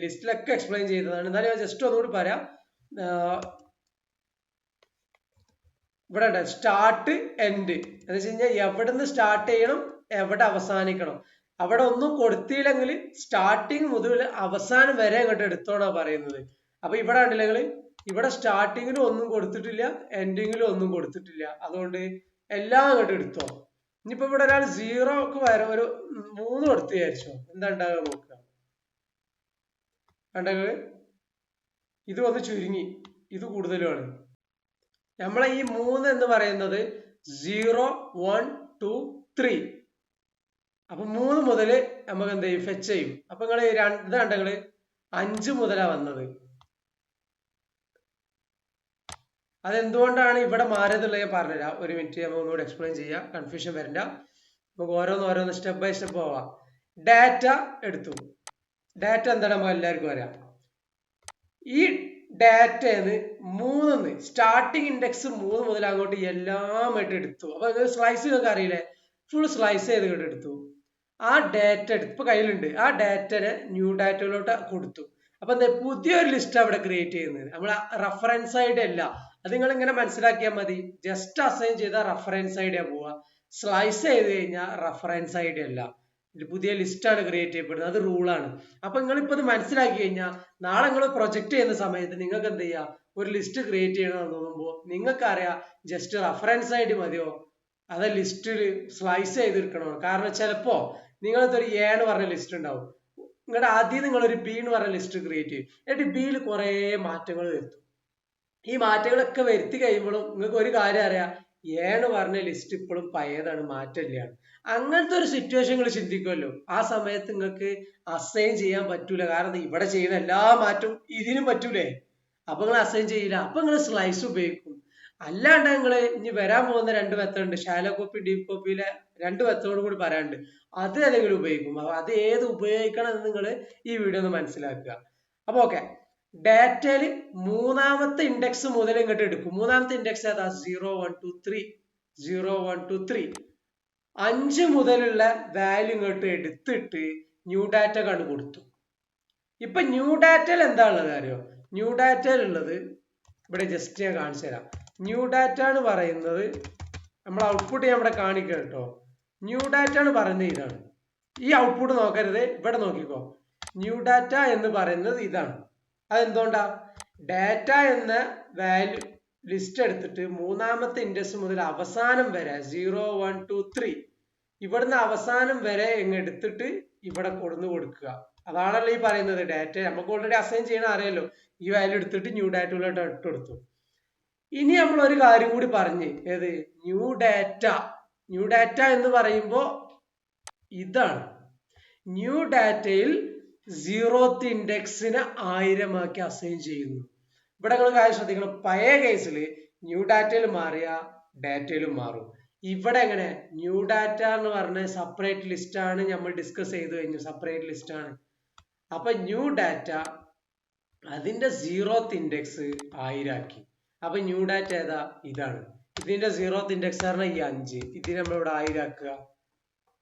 ലിസ്റ്റിലൊക്കെ എക്സ്പ്ലെയിൻ ചെയ്തതാണ്. എന്നാലും ഞാൻ ജസ്റ്റ് ഒന്നുകൂടി പറയാം. ഇവിടെ ഉണ്ട് സ്റ്റാർട്ട് എൻഡ് എന്ന് വെച്ച് കഴിഞ്ഞാൽ എവിടെ നിന്ന് സ്റ്റാർട്ട് ചെയ്യണം, എവിടെ അവസാനിക്കണം. അവിടെ ഒന്നും കൊടുത്തില്ലെങ്കിൽ സ്റ്റാർട്ടിങ് മുതൽ അവസാനം വരെ അങ്ങോട്ട് എടുത്തോണാ പറയുന്നത്. അപ്പൊ ഇവിടെ ഉണ്ടല്ലെങ്കിൽ ഇവിടെ സ്റ്റാർട്ടിങ്ങിലും ഒന്നും കൊടുത്തിട്ടില്ല, എൻഡിങ്ങിലും ഒന്നും കൊടുത്തിട്ടില്ല. അതുകൊണ്ട് എല്ലാം അങ്ങോട്ട് എടുത്തോ. ഇനിയിപ്പോ ഇവിടെ ഒരാൾ 0ക്ക് വരെ ഒരു 3 കൊടുത്ത് വിചാരിച്ചോ, എന്താ ഉണ്ടാകുക നോക്കുക. കണ്ടെങ്കിൽ ഇത് ഒന്ന് ചുരുങ്ങി, ഇത് കൂടുതലുമാണ്. നമ്മളെ ഈ 3 എന്ന് പറയുന്നത് 0 1 2 3. അപ്പൊ 3 മുതൽ നമുക്ക് എന്ത് ചെയ്യും, ഫെച്ച് ചെയ്യും. അപ്പൊ നിങ്ങൾ ഇത് കണ്ടെങ്കിൽ 5 മുതലാ വന്നത്. അതെന്തുകൊണ്ടാണ് ഇവിടെ മാറിയതുള്ളത് ഞാൻ പറഞ്ഞുതരാം. ഒരു മിനിറ്റ്, നമ്മൾ ഒന്നുകൂടെ എക്സ്പ്ലെയിൻ ചെയ്യാം, കൺഫ്യൂഷൻ വരണ്ട. നമുക്ക് ഓരോന്ന് സ്റ്റെപ്പ് ബൈ സ്റ്റെപ്പ് പോവാം. ഡാറ്റ എടുത്തു. ഡാറ്റ എന്താണ് നമുക്ക് എല്ലാവർക്കും അറിയാം. ഈ ഡാറ്റന്ന് 3 സ്റ്റാർട്ടിങ് ഇൻഡെക്സ് 3 മുതൽ അങ്ങോട്ട് എല്ലാമായിട്ട് എടുത്തു. അപ്പൊ സ്ലൈസ് നിങ്ങൾക്ക് അറിയില്ലേ, ഫുൾ സ്ലൈസ് ചെയ്ത് ഇങ്ങോട്ട് എടുത്തു. ആ ഡാറ്റ ഇപ്പൊ കയ്യിലുണ്ട്. ആ ഡാറ്റനെ ന്യൂ ഡാറ്റയിലോട്ട് കൊടുത്തു. അപ്പൊ എന്താ, പുതിയൊരു ലിസ്റ്റ് അവിടെ ക്രിയേറ്റ് ചെയ്യുന്നത്. നമ്മൾ റഫറൻസ് ഐഡി അല്ല, അത് നിങ്ങൾ ഇങ്ങനെ മനസ്സിലാക്കിയാൽ മതി. ജസ്റ്റ് അസൈൻ ചെയ്ത റഫറൻസ് ഐഡിയ പോവാ. സ്ലൈസ് ചെയ്ത് കഴിഞ്ഞാൽ റഫറൻസ് ഐഡി അല്ല. പുതിയ ലിസ്റ്റാണ് ക്രിയേറ്റ് ചെയ്യപ്പെടുന്നത്. അത് റൂളാണ്. അപ്പൊ നിങ്ങളിപ്പോ ഇത് മനസ്സിലാക്കി കഴിഞ്ഞാൽ നാളെ നിങ്ങൾ പ്രൊജക്ട് ചെയ്യുന്ന സമയത്ത് നിങ്ങൾക്ക് എന്ത് ചെയ്യാം, ഒരു ലിസ്റ്റ് ക്രിയേറ്റ് ചെയ്യണമെന്ന് തോന്നുമ്പോൾ നിങ്ങൾക്കറിയാം ജസ്റ്റ് റെഫറൻസ് ആയിട്ട് മതിയോ അത് ലിസ്റ്റിൽ സ്ലൈസ് ചെയ്തെടുക്കണോ. കാരണം ചിലപ്പോ നിങ്ങളതൊരു എ എന്ന് പറഞ്ഞ ലിസ്റ്റ് ഉണ്ടാവും, നിങ്ങളുടെ ആദ്യം നിങ്ങൾ ഒരു ബി എന്ന് പറഞ്ഞ ലിസ്റ്റ് ക്രിയേറ്റ് ചെയ്യും, എന്നിട്ട് ബിയിൽ കുറെ മാറ്റങ്ങൾ വരുത്തും. ഈ മാറ്റങ്ങളൊക്കെ വരുത്തി കഴിയുമ്പോഴും നിങ്ങൾക്ക് ഒരു കാര്യം അറിയാം, എന്ന് പറഞ്ഞ ലിസ്റ്റ് ഇപ്പോഴും പഴയതാണ്, മാറ്റമില്ലാണ്. അങ്ങനത്തെ ഒരു സിറ്റുവേഷൻ നിങ്ങൾ ചിന്തിക്കുമല്ലോ, ആ സമയത്ത് നിങ്ങൾക്ക് അസൈൻ ചെയ്യാൻ പറ്റൂല. കാരണം ഇവിടെ ചെയ്യുന്ന എല്ലാ മാറ്റവും ഇതിനും പറ്റൂലേ, അപ്പൊ നിങ്ങൾ അസൈൻ ചെയ്യില്ല. അപ്പൊ നിങ്ങൾ സ്ലൈസ് ഉപയോഗിക്കും. അല്ലാണ്ട് നിങ്ങൾ ഇനി വരാൻ പോകുന്ന രണ്ട് മെത്തേഡ് ഉണ്ട്, ഷാലോ കോപ്പി ഡീപ് കോപ്പിയിലെ രണ്ട് മെത്തേഡും കൂടി പറയാനുണ്ട്. അത് ഏതെങ്കിലും ഉപയോഗിക്കും. അപ്പൊ അത് ഏത് ഉപയോഗിക്കണം എന്ന് നിങ്ങൾ ഈ വീഡിയോ ഒന്ന് മനസ്സിലാക്കുക. അപ്പൊ ഓക്കെ, ഡാറ്റയില് മൂന്നാമത്തെ ഇൻഡെക്സ് മുതൽ ഇങ്ങോട്ട് എടുക്കും. മൂന്നാമത്തെ ഇൻഡെക്സ് ഏതാ? 0 1 2 3 0 1 2 3 5 മുതലുള്ള വാല്യൂ ഇങ്ങോട്ട് എടുത്തിട്ട് ന്യൂ ഡാറ്റ കണ്ടു കൊടുത്തു. ഇപ്പൊ ന്യൂ ഡാറ്റയിൽ എന്താ ഉള്ളത് അറിയോ? ന്യൂ ഡാറ്റയിൽ ഉള്ളത് ഇവിടെ ജസ്റ്റ് ഞാൻ കാണിച്ചു തരാം. ന്യൂ ഡാറ്റ എന്ന് പറയുന്നത് നമ്മൾ ഔട്ട്പുട്ട് ഞാൻ ഇവിടെ കാണിക്കാം കേട്ടോ. ന്യൂ ഡാറ്റ എന്ന് പറയുന്നത് ഇതാണ്. ഈ ഔട്ട്പുട്ട് നോക്കരുത്, ഇവിടെ നോക്കിക്കോ. ന്യൂ ഡാറ്റ എന്ന് പറയുന്നത് ഇതാണ്. അതെന്തുകൊണ്ടാ? ഡാറ്റ എന്ന വാല്യൂ ലിസ്റ്റ് എടുത്തിട്ട് മൂന്നാമത്തെ ഇൻഡെക്സ് മുതൽ അവസാനം വരെ 0 1 2 3 ഇവിടുന്ന് അവസാനം വരെ ഇങ്ങ് എടുത്തിട്ട് ഇവിടെ കൊടുന്നു കൊടുക്കുക. അതാണല്ലോ ഈ പറയുന്നത് ഡാറ്റ. നമുക്ക് ഓൾറെഡി അസൈൻ ചെയ്യണം അറിയാലോ. ഈ വാല്യൂ എടുത്തിട്ട് ന്യൂ ഡാറ്റയിലോട്ട് ഇട്ട് കൊടുത്തു. ഇനി നമ്മൾ ഒരു കാര്യം കൂടി പറഞ്ഞ്, ഏത്? New data. ന്യൂ ഡാറ്റ എന്ന് പറയുമ്പോ ഇതാണ്. ന്യൂ ഡാറ്റയിൽ 0th ഇൻഡെക്സിനെ 1000 ആക്കി അസൈൻ ചെയ്യുന്നു. ഇവിടെ നിങ്ങൾ കാര്യം ശ്രദ്ധിക്കണം, പഴയ കേസിൽ ന്യൂ ഡാറ്റയിൽ മാറിയ ഡാറ്റയിലും മാറും. ഇവിടെ എങ്ങനെ? ന്യൂ ഡാറ്റ എന്ന് പറഞ്ഞ സെപ്പറേറ്റ് ലിസ്റ്റ് ആണ്, നമ്മൾ ഡിസ്കസ് ചെയ്തു കഴിഞ്ഞു, സെപ്പറേറ്റ് ലിസ്റ്റ് ആണ്. അപ്പൊ ന്യൂ ഡാറ്റ അതിന്റെ 0th ഇൻഡെക്സ് 1000 ആക്കി. അപ്പൊ ന്യൂ ഡാറ്റ ഏതാ? ഇതാണ്. ഇതിന്റെ 0th ഇൻഡെക്സ് പറഞ്ഞാൽ ഈ 5, ഇതിന് നമ്മൾ ഇവിടെ 1000 ആക്കുക.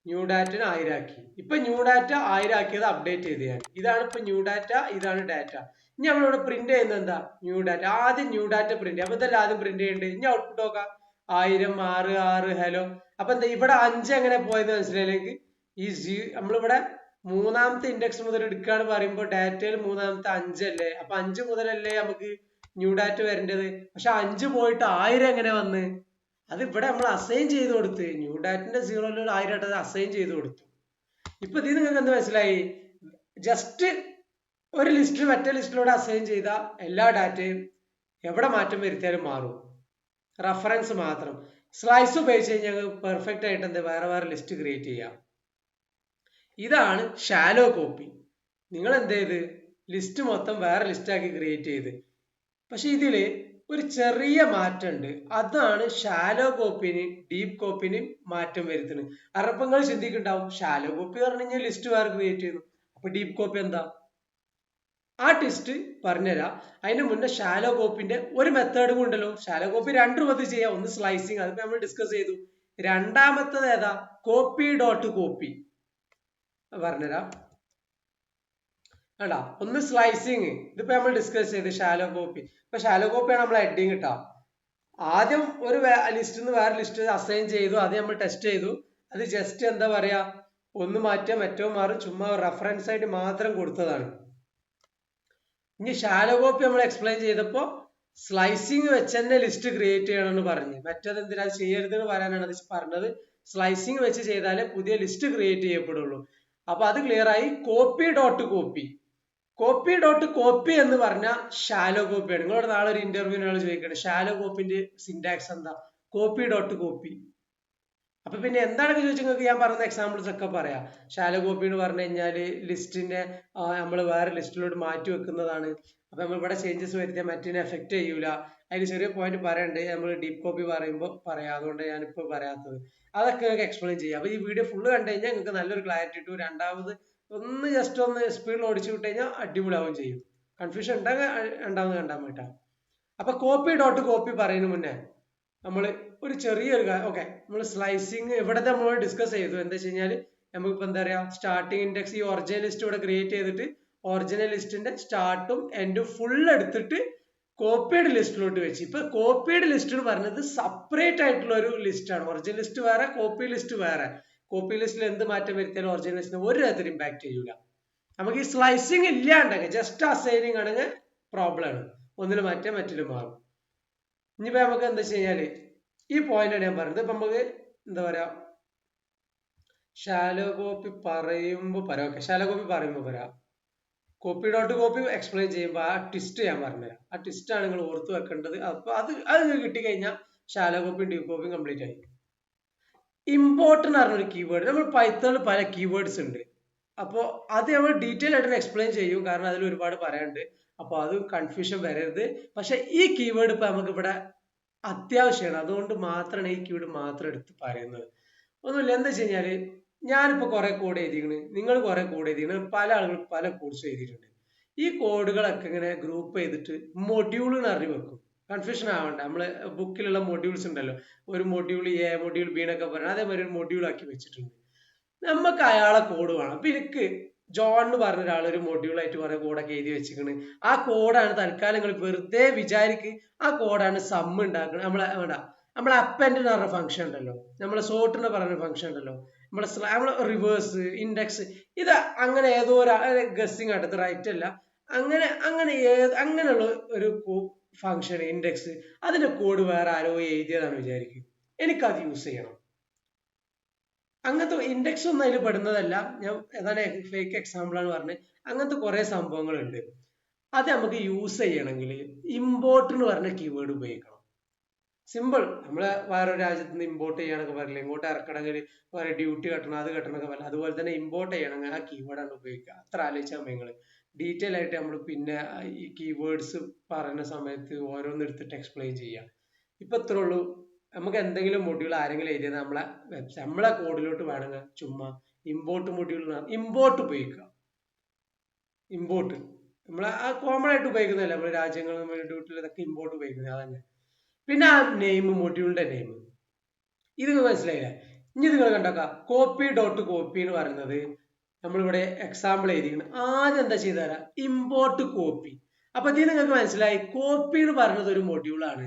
ന്യൂ ഡാറ്റന് 1000 ആക്കി. ഇപ്പൊ ന്യൂ ഡാറ്റ 1000 ആക്കിയത് അപ്ഡേറ്റ് ചെയ്ത് ഞാൻ. ഇതാണ് ഇപ്പൊ ന്യൂ ഡാറ്റ, ഇതാണ് ഡാറ്റ. ഇനി നമ്മളിവിടെ പ്രിന്റ് ചെയ്യുന്നത് എന്താ? New data. ആദ്യം ന്യൂ ഡാറ്റ പ്രിന്റ് ചെയ്യാം. അപ്പൊ ഇതെല്ലാം ആദ്യം പ്രിന്റ് ചെയ്യേണ്ടത്. ഇനി ഔട്ട്പുട്ട് നോക്കാം. 1000 6 6 ഹലോ. അപ്പൊ എന്താ ഇവിടെ 5 എങ്ങനെ പോയത് മനസ്സിലായില്ലെങ്കിൽ, ഈ നമ്മളിവിടെ മൂന്നാമത്തെ ഇൻഡെക്സ് മുതൽ എടുക്കുകയാണ് പറയുമ്പോൾ ഡാറ്റയിൽ മൂന്നാമത്തെ 5 അല്ലേ, അപ്പൊ 5 മുതലല്ലേ നമുക്ക് ന്യൂ ഡാറ്റ വരേണ്ടത്. പക്ഷെ 5 പോയിട്ട് 1000 എങ്ങനെ വന്ന്? അത് ഇവിടെ നമ്മൾ അസൈൻ ചെയ്ത് കൊടുത്ത്, ന്യൂ ഡാറ്റന്റെ 0യിൽ 1000 അസൈൻ ചെയ്ത് കൊടുത്തു. ഇപ്പൊ ഇത് നിങ്ങൾക്ക് എന്ത് മനസ്സിലായി? ജസ്റ്റ് ഒരു ലിസ്റ്റ് മറ്റേ ലിസ്റ്റിലൂടെ അസൈൻ ചെയ്ത എല്ലാ ഡാറ്റയും എവിടെ മാറ്റം വരുത്തിയാലും മാറും, റഫറൻസ് മാത്രം. സ്ലൈസ് ഉപയോഗിച്ച് കഴിഞ്ഞാൽ പെർഫെക്റ്റ് ആയിട്ട് എന്താ വേറെ വേറെ ലിസ്റ്റ് ക്രിയേറ്റ് ചെയ്യാം. ഇതാണ് ഷാലോ കോപ്പി. നിങ്ങൾ എന്ത് ചെയ്ത് ലിസ്റ്റ് മൊത്തം വേറെ ലിസ്റ്റാക്കി ക്രിയേറ്റ് ചെയ്ത്. പക്ഷെ ഇതില് ഒരു ചെറിയ മാറ്റം ഉണ്ട്. അതാണ് ഷാലോ കോപ്പിന് ഡീപ്പ് കോപ്പിന് മാറ്റം വരുത്തുന്നത്. കാരണം നിങ്ങൾ ചിന്തിക്കുന്നുണ്ടാവും, ഷാലോ കോപ്പി പറഞ്ഞു കഴിഞ്ഞാൽ ലിസ്റ്റ് വേറെ ക്രിയേറ്റ് ചെയ്യുന്നു, അപ്പൊ ഡീപ്പ് കോപ്പി എന്താ? ആ ടെസ്റ്റ് പറഞ്ഞുതരാം. അതിന് മുന്നേ ഷാലോ കോപ്പിന്റെ ഒരു മെത്തേഡും ഉണ്ടല്ലോ. ഷാലോ കോപ്പി 2 രൂപത്തിൽ ചെയ്യാം. ഒന്ന് സ്ലൈസിങ്, അതിപ്പോ നമ്മൾ ഡിസ്കസ് ചെയ്തു. രണ്ടാമത്തത് ഏതാ? കോപ്പി ഡോട്ട് കോപ്പി പറഞ്ഞുതരാം. വേണ്ട, ഒന്ന് സ്ലൈസിങ്, ഇതിപ്പോ നമ്മൾ ഡിസ്കസ് ചെയ്ത് ഷാലോ കോപ്പി. ഇപ്പൊ ഷാലോ കോപ്പിയാണ് നമ്മൾ ഹെഡിങ് കിട്ടാം. ആദ്യം ഒരു ലിസ്റ്റിൽ നിന്ന് വേറെ ലിസ്റ്റ് അസൈൻ ചെയ്തു, അത് നമ്മൾ ടെസ്റ്റ് ചെയ്തു. അത് ജസ്റ്റ് എന്താ പറയാ, ഒന്ന് മാറ്റിയാൽ മറ്റോ മാറും, ചുമ്മാ റെഫറൻസ് ആയിട്ട് മാത്രം കൊടുത്തതാണ്. ഇനി ഷാലോ കോപ്പി നമ്മൾ എക്സ്പ്ലെയിൻ ചെയ്തപ്പോ സ്ലൈസിങ് വെച്ച് തന്നെ ലിസ്റ്റ് ക്രിയേറ്റ് ചെയ്യണമെന്ന് പറഞ്ഞു. മറ്റത് എന്തിനാ ചെയ്യരുതെന്ന് പറയാനാണ് അത് പറഞ്ഞത്. സ്ലൈസിങ് വെച്ച് ചെയ്താലേ പുതിയ ലിസ്റ്റ് ക്രിയേറ്റ് ചെയ്യപ്പെടുള്ളൂ. അപ്പൊ അത് ക്ലിയർ ആയി. Copy dot copy. Copy dot copy എന്ന് പറഞ്ഞാൽ ഷാലോ കോപ്പിയാണ്. നിങ്ങളോട് നാളെ ഒരു ഇന്റർവ്യൂവിനാണ് ചോദിക്കുന്നത് ഷാലോ കോപ്പിന്റെ സിന്റാക്സ് എന്താ? Copy dot copy. അപ്പൊ പിന്നെ എന്താണെന്ന് ചോദിച്ചാൽ നിങ്ങൾക്ക് ഞാൻ പറയുന്ന എക്സാമ്പിൾസ് ഒക്കെ പറയാം. ഷാലോ കോപ്പി എന്ന് പറഞ്ഞു കഴിഞ്ഞാല് ലിസ്റ്റിന്റെ നമ്മൾ വേറെ ലിസ്റ്റിലോട്ട് മാറ്റി വെക്കുന്നതാണ്. അപ്പൊ നമ്മൾ ഇവിടെ ചേഞ്ചസ് വരുത്തിയാൽ മറ്റിനെ എഫക്ട് ചെയ്യൂല. അതിന് ചെറിയ പോയിന്റ് പറയണ്ട്, നമ്മൾ ഡീപ്പ് കോപ്പി പറയുമ്പോൾ പറയാം, അതുകൊണ്ട് ഞാനിപ്പോ പറയാത്തത്. അതൊക്കെ നിങ്ങൾക്ക് എക്സ്പ്ലെയിൻ ചെയ്യാം. അപ്പൊ ഈ വീഡിയോ ഫുള്ള് കണ്ടു കഴിഞ്ഞാൽ നിങ്ങൾക്ക് നല്ലൊരു ക്ലാരിറ്റി കിട്ടും. രണ്ടാമത് ഒന്ന് ജസ്റ്റ് ഒന്ന് സ്പീഡിൽ ഓടിച്ചു വിട്ട് കഴിഞ്ഞാൽ അടിപൊളിയാവും ചെയ്യും. കൺഫ്യൂഷൻ ഉണ്ടെങ്കിൽ രണ്ടാമത് കണ്ടാൽ മതി. അപ്പൊ കോപ്പി ഡോട്ട് കോപ്പി പറയുന്നതിന് മുന്നേ നമ്മൾ ഒരു ചെറിയൊരു ഓക്കെ, നമ്മൾ സ്ലൈസിങ് ഇവിടെ നമ്മൾ ഡിസ്കസ് ചെയ്തു. എന്താ വെച്ച് കഴിഞ്ഞാൽ നമുക്കിപ്പോ എന്താ പറയാ, സ്റ്റാർട്ടിങ് ഇൻഡെക്സ് ഈ ഒറിജിനൽ ലിസ്റ്റ് ഇവിടെ ക്രിയേറ്റ് ചെയ്തിട്ട് ഒറിജിനൽ ലിസ്റ്റിന്റെ സ്റ്റാർട്ടും എൻഡും ഫുൾ എടുത്തിട്ട് കോപ്പിയുടെ ലിസ്റ്റിലോട്ട് വെച്ച്. ഇപ്പൊ കോപ്പിയുടെ ലിസ്റ്റ് എന്ന് പറഞ്ഞത് സെപ്പറേറ്റ് ആയിട്ടുള്ള ഒരു ലിസ്റ്റ് ആണ്. ഒറിജിനൽ ലിസ്റ്റ് വേറെ, കോപ്പി ലിസ്റ്റ് വേറെ. കോപ്പി ലിസ്റ്റിൽ എന്ത് മാറ്റം വരുത്തിയാലും ഒറിജിനൽ ലിസ്റ്റിന് ഒരു തരത്തിൽ ഇമ്പാക്ട് ചെയ്യൂല. നമുക്ക് ഈ സ്ലൈസിങ് ഇല്ലാണ്ടെങ്കിൽ ജസ്റ്റ് അസൈനിങ് ആണെങ്കിൽ പ്രോബ്ലം ആണ്, ഒന്നിൽ മാറ്റാൻ മറ്റിലും മാറും. ഇനിയിപ്പോ നമുക്ക് എന്താ വെച്ച് കഴിഞ്ഞാല് ഈ പോയിന്റാണ് ഞാൻ പറയുന്നത്. ഇപ്പൊ നമുക്ക് എന്താ പറയാ ഷാലോ കോപ്പി പറയുമ്പോ പറയാം. ഓക്കെ, ഷാലോ കോപ്പി പറയുമ്പോ പറയാം. കോപ്പി ഡോട്ട് കോപ്പി എക്സ്പ്ലെയിൻ ചെയ്യുമ്പോൾ ആ ട്വിസ്റ്റ് ഞാൻ പറഞ്ഞുതരാം. ആ ട്വിസ്റ്റ് ആണ് നിങ്ങൾ ഓർത്ത് വെക്കേണ്ടത്. അപ്പൊ അത് കിട്ടിക്കഴിഞ്ഞാൽ ഷാലോ കോപ്പിയും ഡീപ് കോപ്പിയും കംപ്ലീറ്റ് ആയി. ഇമ്പോർട്ട് എന്ന് പറഞ്ഞൊരു കീവേഡ്, നമ്മൾ പൈത്തണിൽ പല കീവേഡ്സ് ഉണ്ട്. അപ്പോൾ അത് നമ്മൾ ഡീറ്റെയിൽ ആയിട്ട് എക്സ്പ്ലെയിൻ ചെയ്യും, കാരണം അതിൽ ഒരുപാട് പറയാനുണ്ട്. അപ്പോൾ അത് കൺഫ്യൂഷൻ വരരുത്. പക്ഷെ ഈ കീവേഡ് ഇപ്പൊ നമുക്ക് ഇവിടെ അത്യാവശ്യമാണ്, അതുകൊണ്ട് മാത്രമാണ് ഈ കീവേഡ് മാത്രം എടുത്ത് പറയുന്നത്. ഒന്നുമില്ല, എന്താ വെച്ച് കഴിഞ്ഞാല് ഞാനിപ്പോ കുറെ കോഡ് എഴുതിക്കണ്, നിങ്ങൾ കുറെ കോഡ് എഴുതിക്കണ്, പല ആളുകൾ പല കോഡ്സ് എഴുതിയിട്ടുണ്ട്. ഈ കോഡുകളൊക്കെ ഇങ്ങനെ ഗ്രൂപ്പ് ചെയ്തിട്ട് മൊഡ്യൂൾ എന്ന് അറിഞ്ഞു വെക്കും. കൺഫ്യൂഷൻ ആവണ്ട. നമ്മള് ബുക്കിലുള്ള മൊഡ്യൂൾസ് ഉണ്ടല്ലോ, ഒരു മൊഡ്യൂൾ എ, മൊഡ്യൂൾ ബി എന്നൊക്കെ പറഞ്ഞാൽ അതേമാതിരി ഒരു മൊഡ്യൂൾ ആക്കി വെച്ചിട്ടുണ്ട്. നമുക്ക് അയാളെ കോഡ് വേണം. അപ്പൊ എനിക്ക് ജോൺ എന്ന് പറഞ്ഞ ഒരാൾ ഒരു മൊഡ്യൂളായിട്ട് കുറെ കോഡൊക്കെ എഴുതി വെച്ചിരിക്കണ്. ആ കോഡാണ് തൽക്കാലം നിങ്ങൾ വെറുതെ വിചാരിക്ക് ആ കോഡാണ് സം ഉണ്ടാക്കുന്നത്. നമ്മളെ അപ്പൻഡ് എന്ന് പറഞ്ഞ ഫംഗ്ഷൻ ഉണ്ടല്ലോ, നമ്മളെ സോർട്ട് എന്ന് പറയുന്ന ഫംഗ്ഷൻ ഉണ്ടല്ലോ, നമ്മളെ റിവേഴ്സ്, ഇൻഡെക്സ്, ഇത് അങ്ങനെ ഏതോ ഒരു ഗസ്സിങ് അടുത്ത് റൈറ്റ് അല്ല, അങ്ങനെയുള്ള ഒരു ഫംഗ്ഷൻ ഇൻഡെക്സ്, അതിന്റെ കോഡ് വേറെ ആരോ എഴുതിയതാണ് വിചാരിക്കും, എനിക്കത് യൂസ് ചെയ്യണം. അങ്ങനത്തെ ഇൻഡെക്സ് ഒന്നും അതിൽ പെടുന്നതല്ല. ഞാൻ ഏതാണ് ഫേക്ക് എക്സാമ്പിൾ ആണ് പറഞ്ഞത്. അങ്ങനത്തെ കുറെ സംഭവങ്ങളുണ്ട്. അത് നമുക്ക് യൂസ് ചെയ്യണമെങ്കിൽ ഇമ്പോർട്ട് എന്ന് പറഞ്ഞ കീവേഡ് ഉപയോഗിക്കണം. സിമ്പിൾ. നമ്മള് വേറൊരു രാജ്യത്ത് നിന്ന് ഇമ്പോർട്ട് ചെയ്യാനൊക്കെ പറയില്ല, ഇങ്ങോട്ട് ഇറക്കണമെങ്കിൽ വേറെ ഡ്യൂട്ടി കെട്ടണം, അത് കെട്ടണമൊക്കെ പറയില്ല. അതുപോലെ തന്നെ ഇമ്പോർട്ട് ചെയ്യണമെങ്കിൽ ആ കീവേഡാണ് ഉപയോഗിക്കുക. അത്ര ആലോചിച്ചാൽ നിങ്ങൾ ഡീറ്റെയിൽ ആയിട്ട് നമ്മൾ പിന്നെ ഈ കീവേഡ്സ് പറയുന്ന സമയത്ത് ഓരോന്ന് എടുത്തിട്ട് എക്സ്പ്ലെയിൻ ചെയ്യാം. ഇപ്പൊ ഇത്രേ ഉള്ളൂ. നമുക്ക് എന്തെങ്കിലും മൊഡ്യൂൾ ആരെങ്കിലും എഴുതിയത് നമ്മളെ കോഡിലോട്ട് വേണമെങ്കിൽ ചുമ്മാ ഇമ്പോർട്ട് മൊഡ്യൂൾ ഇമ്പോർട്ട് ഉപയോഗിക്കുക. ഇമ്പോർട്ട് നമ്മൾ ആ കോമൺ ആയിട്ട് ഉപയോഗിക്കുന്നതല്ല, നമ്മൾ രാജ്യങ്ങളും ഡ്യൂട്ടിയിൽ ഇതൊക്കെ ഇമ്പോർട്ട് ഉപയോഗിക്കുന്നത് അതന്നെ. പിന്നെ ആ നെയിം, മൊഡ്യൂളിന്റെ നെയിം, ഇത് മനസ്സിലായില്ലേ? ഇനി നിങ്ങൾ കണ്ടോക്കാം, കോപ്പി ഡോട്ട് കോപ്പി എന്ന് പറയുന്നത് നമ്മളിവിടെ എക്സാമ്പിൾ എഴുതിക്കണം. ആദ്യം എന്താ ചെയ്തു തരാം, ഇമ്പോർട്ട് കോപ്പി. അപ്പൊ ഇത് നിങ്ങൾക്ക് മനസ്സിലായി, കോപ്പി എന്ന് പറയുന്നത് ഒരു മൊഡ്യൂളാണ്,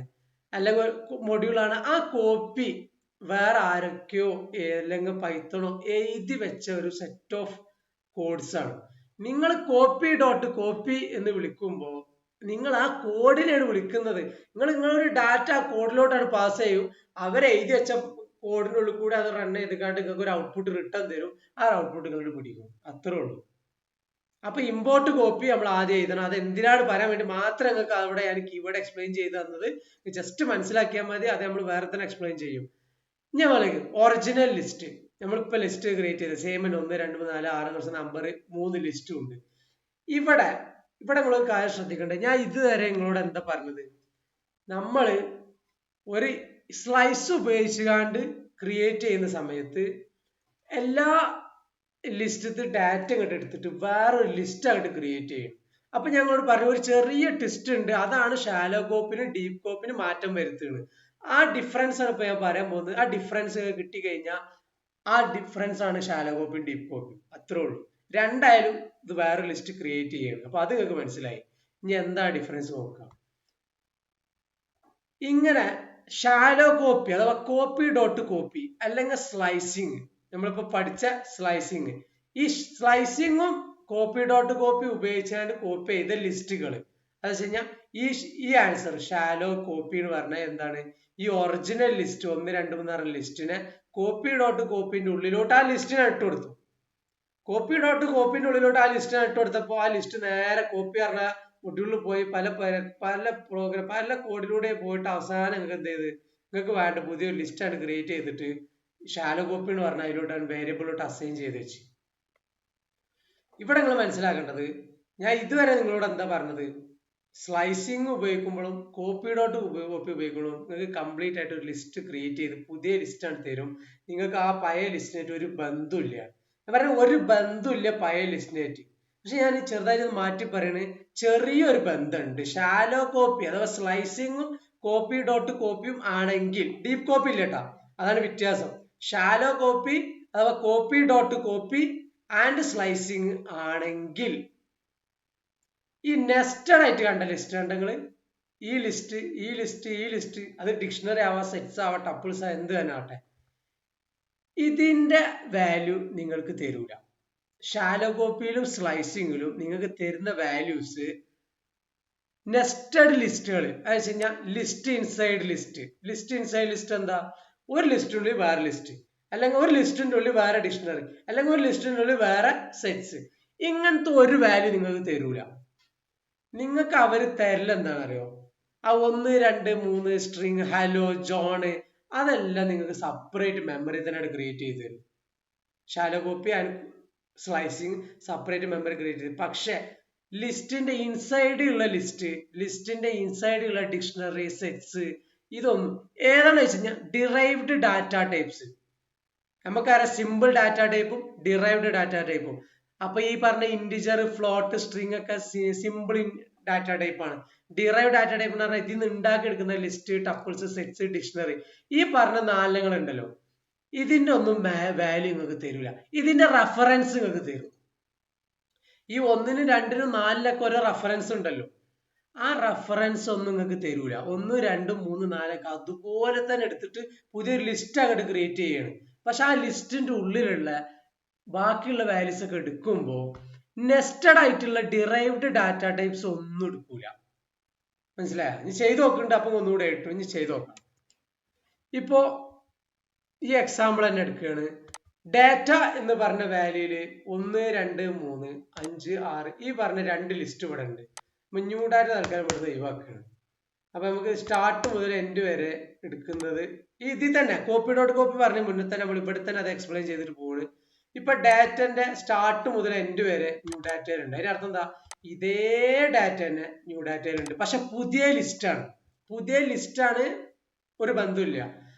അല്ലെങ്കിൽ മൊഡ്യൂളാണ്. ആ കോപ്പി വേറെ ആരൊക്കെയോ അല്ലെങ്കിൽ പൈത്തണോ എഴുതി വെച്ച ഒരു സെറ്റ് ഓഫ് കോഡ്സ് ആണ്. നിങ്ങൾ കോപ്പി ഡോട്ട് കോപ്പി എന്ന് വിളിക്കുമ്പോൾ നിങ്ങൾ ആ കോഡിനെയാണ് വിളിക്കുന്നത്. നിങ്ങളൊരു ഡാറ്റ ആ കോഡിലോട്ടാണ് പാസ് ചെയ്യും. അവരെ എഴുതി വെച്ച കോഡിനുള്ളിൽ കൂടെ അത് റൺ ചെയ്തിക്കാണ്ട് നിങ്ങൾക്ക് ഒരു ഔട്ട്പുട്ട് റിട്ടേൺ തരും. ആ ഔട്ട്പുട്ട് നിങ്ങൾ പിടിക്കും. അത്രേ ഉള്ളൂ. അപ്പൊ ഇമ്പോർട്ട് കോപ്പി നമ്മൾ ആദ്യം എഴുതണം. അത് എന്തിനാണ് പറയാൻ വേണ്ടി മാത്രം നിങ്ങൾക്ക് അവിടെ ഞാൻ കീവേഡ് എക്സ്പ്ലെയിൻ ചെയ്ത് തന്നത്. ജസ്റ്റ് മനസ്സിലാക്കിയാൽ മതി. അത് നമ്മൾ വേറെ തന്നെ എക്സ്പ്ലെയിൻ ചെയ്യും. ഞാൻ പറയുക ഒറിജിനൽ ലിസ്റ്റ്, നമ്മളിപ്പോ ലിസ്റ്റ് ക്രിയേറ്റ് ചെയ്ത് സെയിം 1 2 3 4 6 നമ്പർ 3 ലിസ്റ്റും ഉണ്ട്. ഇവിടെ നിങ്ങൾ ഒരു കാര്യം ശ്രദ്ധിക്കേണ്ടത്, ഞാൻ ഇതുവരെ നിങ്ങളോട് എന്താ പറഞ്ഞത്, നമ്മള് ഒരു സ്ലൈസ് ഉപയോഗിച്ചുകൊണ്ട് ക്രിയേറ്റ് ചെയ്യുന്ന സമയത്ത് എല്ലാ ലിസ്റ്റത്തെ ഡാറ്റ ഇങ്ങോട്ട് എടുത്തിട്ട് വേറൊരു ലിസ്റ്റ് ആയിട്ട് ക്രിയേറ്റ് ചെയ്യും. അപ്പൊ ഞങ്ങളോട് പറഞ്ഞു ഒരു ചെറിയ ട്വിസ്റ്റ് ഉണ്ട്, അതാണ് ഷാലോ കോപ്പിനും ഡീപ് കോപ്പിനും മാറ്റം വരുത്തുന്നത്. ആ ഡിഫറൻസ് ആണ് ഇപ്പൊ ഞാൻ പറയാൻ പോകുന്നത്. ആ ഡിഫറൻസ് കിട്ടിക്കഴിഞ്ഞാൽ ആ ഡിഫറൻസ് ആണ് ഷാലോ കോപ്പിയും ഡീപ് കോപ്പിയും. അത്രേ ഉള്ളൂ. രണ്ടായാലും ഇത് വേറെ ലിസ്റ്റ് ക്രിയേറ്റ് ചെയ്യണം. അപ്പൊ അത് നിങ്ങൾക്ക് മനസ്സിലായി. ഇനി എന്താ ഡിഫറൻസ് നോക്കാം. ഇങ്ങനെ ഷാലോ കോപ്പി അഥവാ കോപ്പി ഡോട്ട് കോപ്പി അല്ലെങ്കിൽ സ്ലൈസിങ്, നമ്മളിപ്പോ പഠിച്ച സ്ലൈസിങ്, ഈ സ്ലൈസിങ്ങും കോപ്പി ഡോട്ട് കോപ്പി ഉപയോഗിച്ചാണ് കോപ്പി ചെയ്ത ലിസ്റ്റുകൾ. അത് വെച്ച് കഴിഞ്ഞാൽ ഈ ആൻസർ ഷാലോ കോപ്പി എന്ന് പറഞ്ഞാൽ എന്താണ്, ഈ ഒറിജിനൽ ലിസ്റ്റ് 1 2 3 ലിസ്റ്റിനെ കോപ്പി ഡോട്ട് കോപ്പിന്റെ ഉള്ളിലോട്ട് ആ ലിസ്റ്റിനെ ഇട്ട് കൊടുത്തു. കോപ്പി ഡോട്ട് കോപ്പിന്റെ ഉള്ളിലോട്ട് ആ ലിസ്റ്റിനെ ഇട്ട് കൊടുത്തപ്പോ ആ ലിസ്റ്റ് നേരെ കോപ്പി പറഞ്ഞ മൊഡ്യൂളിൽ പോയി പല കോഡിലൂടെ പോയിട്ട് അവസാനം നിങ്ങൾക്ക് എന്ത് ചെയ്ത്, നിങ്ങൾക്ക് വേണ്ട പുതിയൊരു ലിസ്റ്റാണ് ക്രിയേറ്റ് ചെയ്തിട്ട് ഷാലോ കോപ്പി എന്ന് പറഞ്ഞാൽ അതിലോട്ടാണ് വേരിയബിളിലോട്ട് അസൈൻ ചെയ്ത് വെച്ച്. ഇവിടെ നിങ്ങൾ മനസ്സിലാക്കേണ്ടത്, ഞാൻ ഇതുവരെ നിങ്ങളോട് എന്താ പറഞ്ഞത്, സ്ലൈസിങ് ഉപയോഗിക്കുമ്പോഴും കോപ്പി ഡോട്ട് കോപ്പി ഉപയോഗിക്കുമ്പോഴും നിങ്ങൾക്ക് കംപ്ലീറ്റ് ആയിട്ട് ഒരു ലിസ്റ്റ് ക്രിയേറ്റ് ചെയ്ത് പുതിയ ലിസ്റ്റാണ് തരും. നിങ്ങൾക്ക് ആ പഴയ ലിസ്റ്റിനായിട്ട് ഒരു ബന്ധമില്ല. ഞാൻ പറഞ്ഞ ഒരു ബന്ധമില്ല പഴയ ലിസ്റ്റിനായിട്ട്. പക്ഷെ ഞാൻ ചെറുതായിട്ട് മാറ്റി പറയുന്നത് ചെറിയൊരു ബന്ധമുണ്ട്. ഷാലോ കോപ്പി അഥവാ സ്ലൈസിങ്ങും കോപ്പി ഡോട്ട് കോപ്പിയും ആണെങ്കിൽ, ഡീപ് കോപ്പി ഇല്ല കേട്ടോ, അതാണ് വ്യത്യാസം. ഷാലോ കോപ്പി അഥവാ copy dot copy and slicing ആണെങ്കിൽ ഈ നെസ്റ്റഡ് ആയിട്ട് കണ്ട ലിസ്റ്റ് കണ്ടെങ്കിൽ ഈ ലിസ്റ്റ് അത് ഡിക്ഷണറി ആവാം, സെറ്റ്സ് ആവാം, ടപ്പിൾസ് എന്ത് തന്നെ ആവട്ടെ, ഇതിന്റെ വാല്യൂ നിങ്ങൾക്ക് തരൂല. ഷാലോ കോപ്പിയിലും സ്ലൈസിങ്ങിലും നിങ്ങൾക്ക് തരുന്ന വാല്യൂസ് നെസ്റ്റഡ് ലിസ്റ്റുകൾ, അത് വെച്ച് കഴിഞ്ഞാൽ list inside list. List inside list എന്താ? ഒരു ലിസ്റ്റിനുള്ളിൽ വേറെ ലിസ്റ്റ്, അല്ലെങ്കിൽ ഒരു ലിസ്റ്റിന്റെ ഉള്ളിൽ വേറെ ഡിക്ഷണറി, അല്ലെങ്കിൽ ഒരു ലിസ്റ്റിന്റെ ഉള്ളിൽ വേറെ സെറ്റ്സ്. ഇങ്ങനത്തെ ഒരു വാല്യൂ നിങ്ങൾക്ക് തരൂല. നിങ്ങൾക്ക് അവര് തരൽ എന്താണെന്ന് അറിയോ? ആ 1, 2, 3 സ്ട്രിങ്, ഹലോ, ജോണ്, അതെല്ലാം നിങ്ങൾക്ക് സെപ്പറേറ്റ് മെമ്മറി തന്നെ ക്രിയേറ്റ് ചെയ്ത് തരും. Shallow copy and slicing separate memory create ചെയ്ത്. പക്ഷെ ലിസ്റ്റിന്റെ ഇൻസൈഡിലുള്ള ലിസ്റ്റിന്റെ ഇൻസൈഡിലുള്ള ഡിക്ഷണറി, സെറ്റ്സ്, ഇതൊന്നും ഏതാണെന്ന് വെച്ച് കഴിഞ്ഞാൽ ഡിറൈവ്ഡ് ഡാറ്റ ടൈപ്സ്. നമുക്കറിയാം സിമ്പിൾ ഡാറ്റ ടൈപ്പും ഡിറൈവ്ഡ് ഡാറ്റ ടൈപ്പും. അപ്പൊ ഈ പറഞ്ഞ ഇന്റിജർ, ഫ്ലോട്ട്, സ്ട്രിങ് ഒക്കെ സിമ്പിൾ ഡാറ്റ ടൈപ്പ് ആണ്. ഡിറൈവ് ഡാറ്റ ടൈപ്പ് എന്ന് പറഞ്ഞാൽ ഇതിൽ നിന്ന് ഉണ്ടാക്കിയെടുക്കുന്ന ലിസ്റ്റ്, ടപ്പിൾസ്, സെറ്റ്സ്, ഡിക്ഷണറി, ഈ പറഞ്ഞ നാലെണ്ണങ്ങൾ ഉണ്ടല്ലോ, ഇതിന്റെ ഒന്നും വാല്യൂ നിങ്ങൾക്ക് തരില്ല. ഇതിന്റെ റെഫറൻസ് നിങ്ങൾക്ക് തരും. ഈ 1, 2, 4 ഓരോ റെഫറൻസ് ഉണ്ടല്ലോ, ആ റെഫറൻസ് ഒന്നും നിങ്ങൾക്ക് തരൂല. 1, 2, 3, 4 അതുപോലെ തന്നെ എടുത്തിട്ട് പുതിയൊരു ലിസ്റ്റ് അങ്ങോട്ട് ക്രിയേറ്റ് ചെയ്യാണ്. പക്ഷെ ആ ലിസ്റ്റിന്റെ ഉള്ളിലുള്ള ബാക്കിയുള്ള വാല്യൂസ് ഒക്കെ എടുക്കുമ്പോൾ നെസ്റ്റഡ് ആയിട്ടുള്ള ഡിറൈവ്ഡ് ഡാറ്റ ടൈപ്സ് ഒന്നും എടുക്കൂല. മനസ്സിലായോ? ഇനി ചെയ്ത് നോക്കുന്നുണ്ട്. അപ്പൊ ഒന്നുകൂടെ ഇട്ടു, ഇനി ചെയ്ത് നോക്കാം. ഇപ്പോ ഈ എക്സാമ്പിൾ തന്നെ എടുക്കുകയാണ്. ഡാറ്റ എന്ന് പറഞ്ഞ വാല്യൂല് 1, 2, 3, 5, 6 ഈ പറഞ്ഞ 2 ലിസ്റ്റ് ഇവിടെ ഉണ്ട്. ന്യൂ ഡാറ്റ തൽക്കാലം ഇവിടുന്ന് ഒഴിവാക്കുകയാണ്. അപ്പൊ നമുക്ക് സ്റ്റാർട്ട് മുതൽ എൻഡ് വരെ എടുക്കുന്നത് ഇതിൽ തന്നെ കോപ്പി ഡോട്ട് കോപ്പി പറഞ്ഞ മുന്നേ തന്നെ നമ്മൾ ഇവിടെ തന്നെ അത് എക്സ്പ്ലെയിൻ ചെയ്തിട്ട് പോകുന്നത്. ഇപ്പൊ ഡാറ്റന്റെ സ്റ്റാർട്ട് മുതൽ എൻഡ് വരെ ന്യൂ ഡാറ്റയിലുണ്ട്. അതിന്റെ അർത്ഥം എന്താ? ഇതേ ഡാറ്റ തന്നെ ന്യൂ ഡാറ്റയിലുണ്ട്, പക്ഷെ പുതിയ ലിസ്റ്റാണ്. പുതിയ ലിസ്റ്റാണ്, ഒരു ബന്ധമില്ല.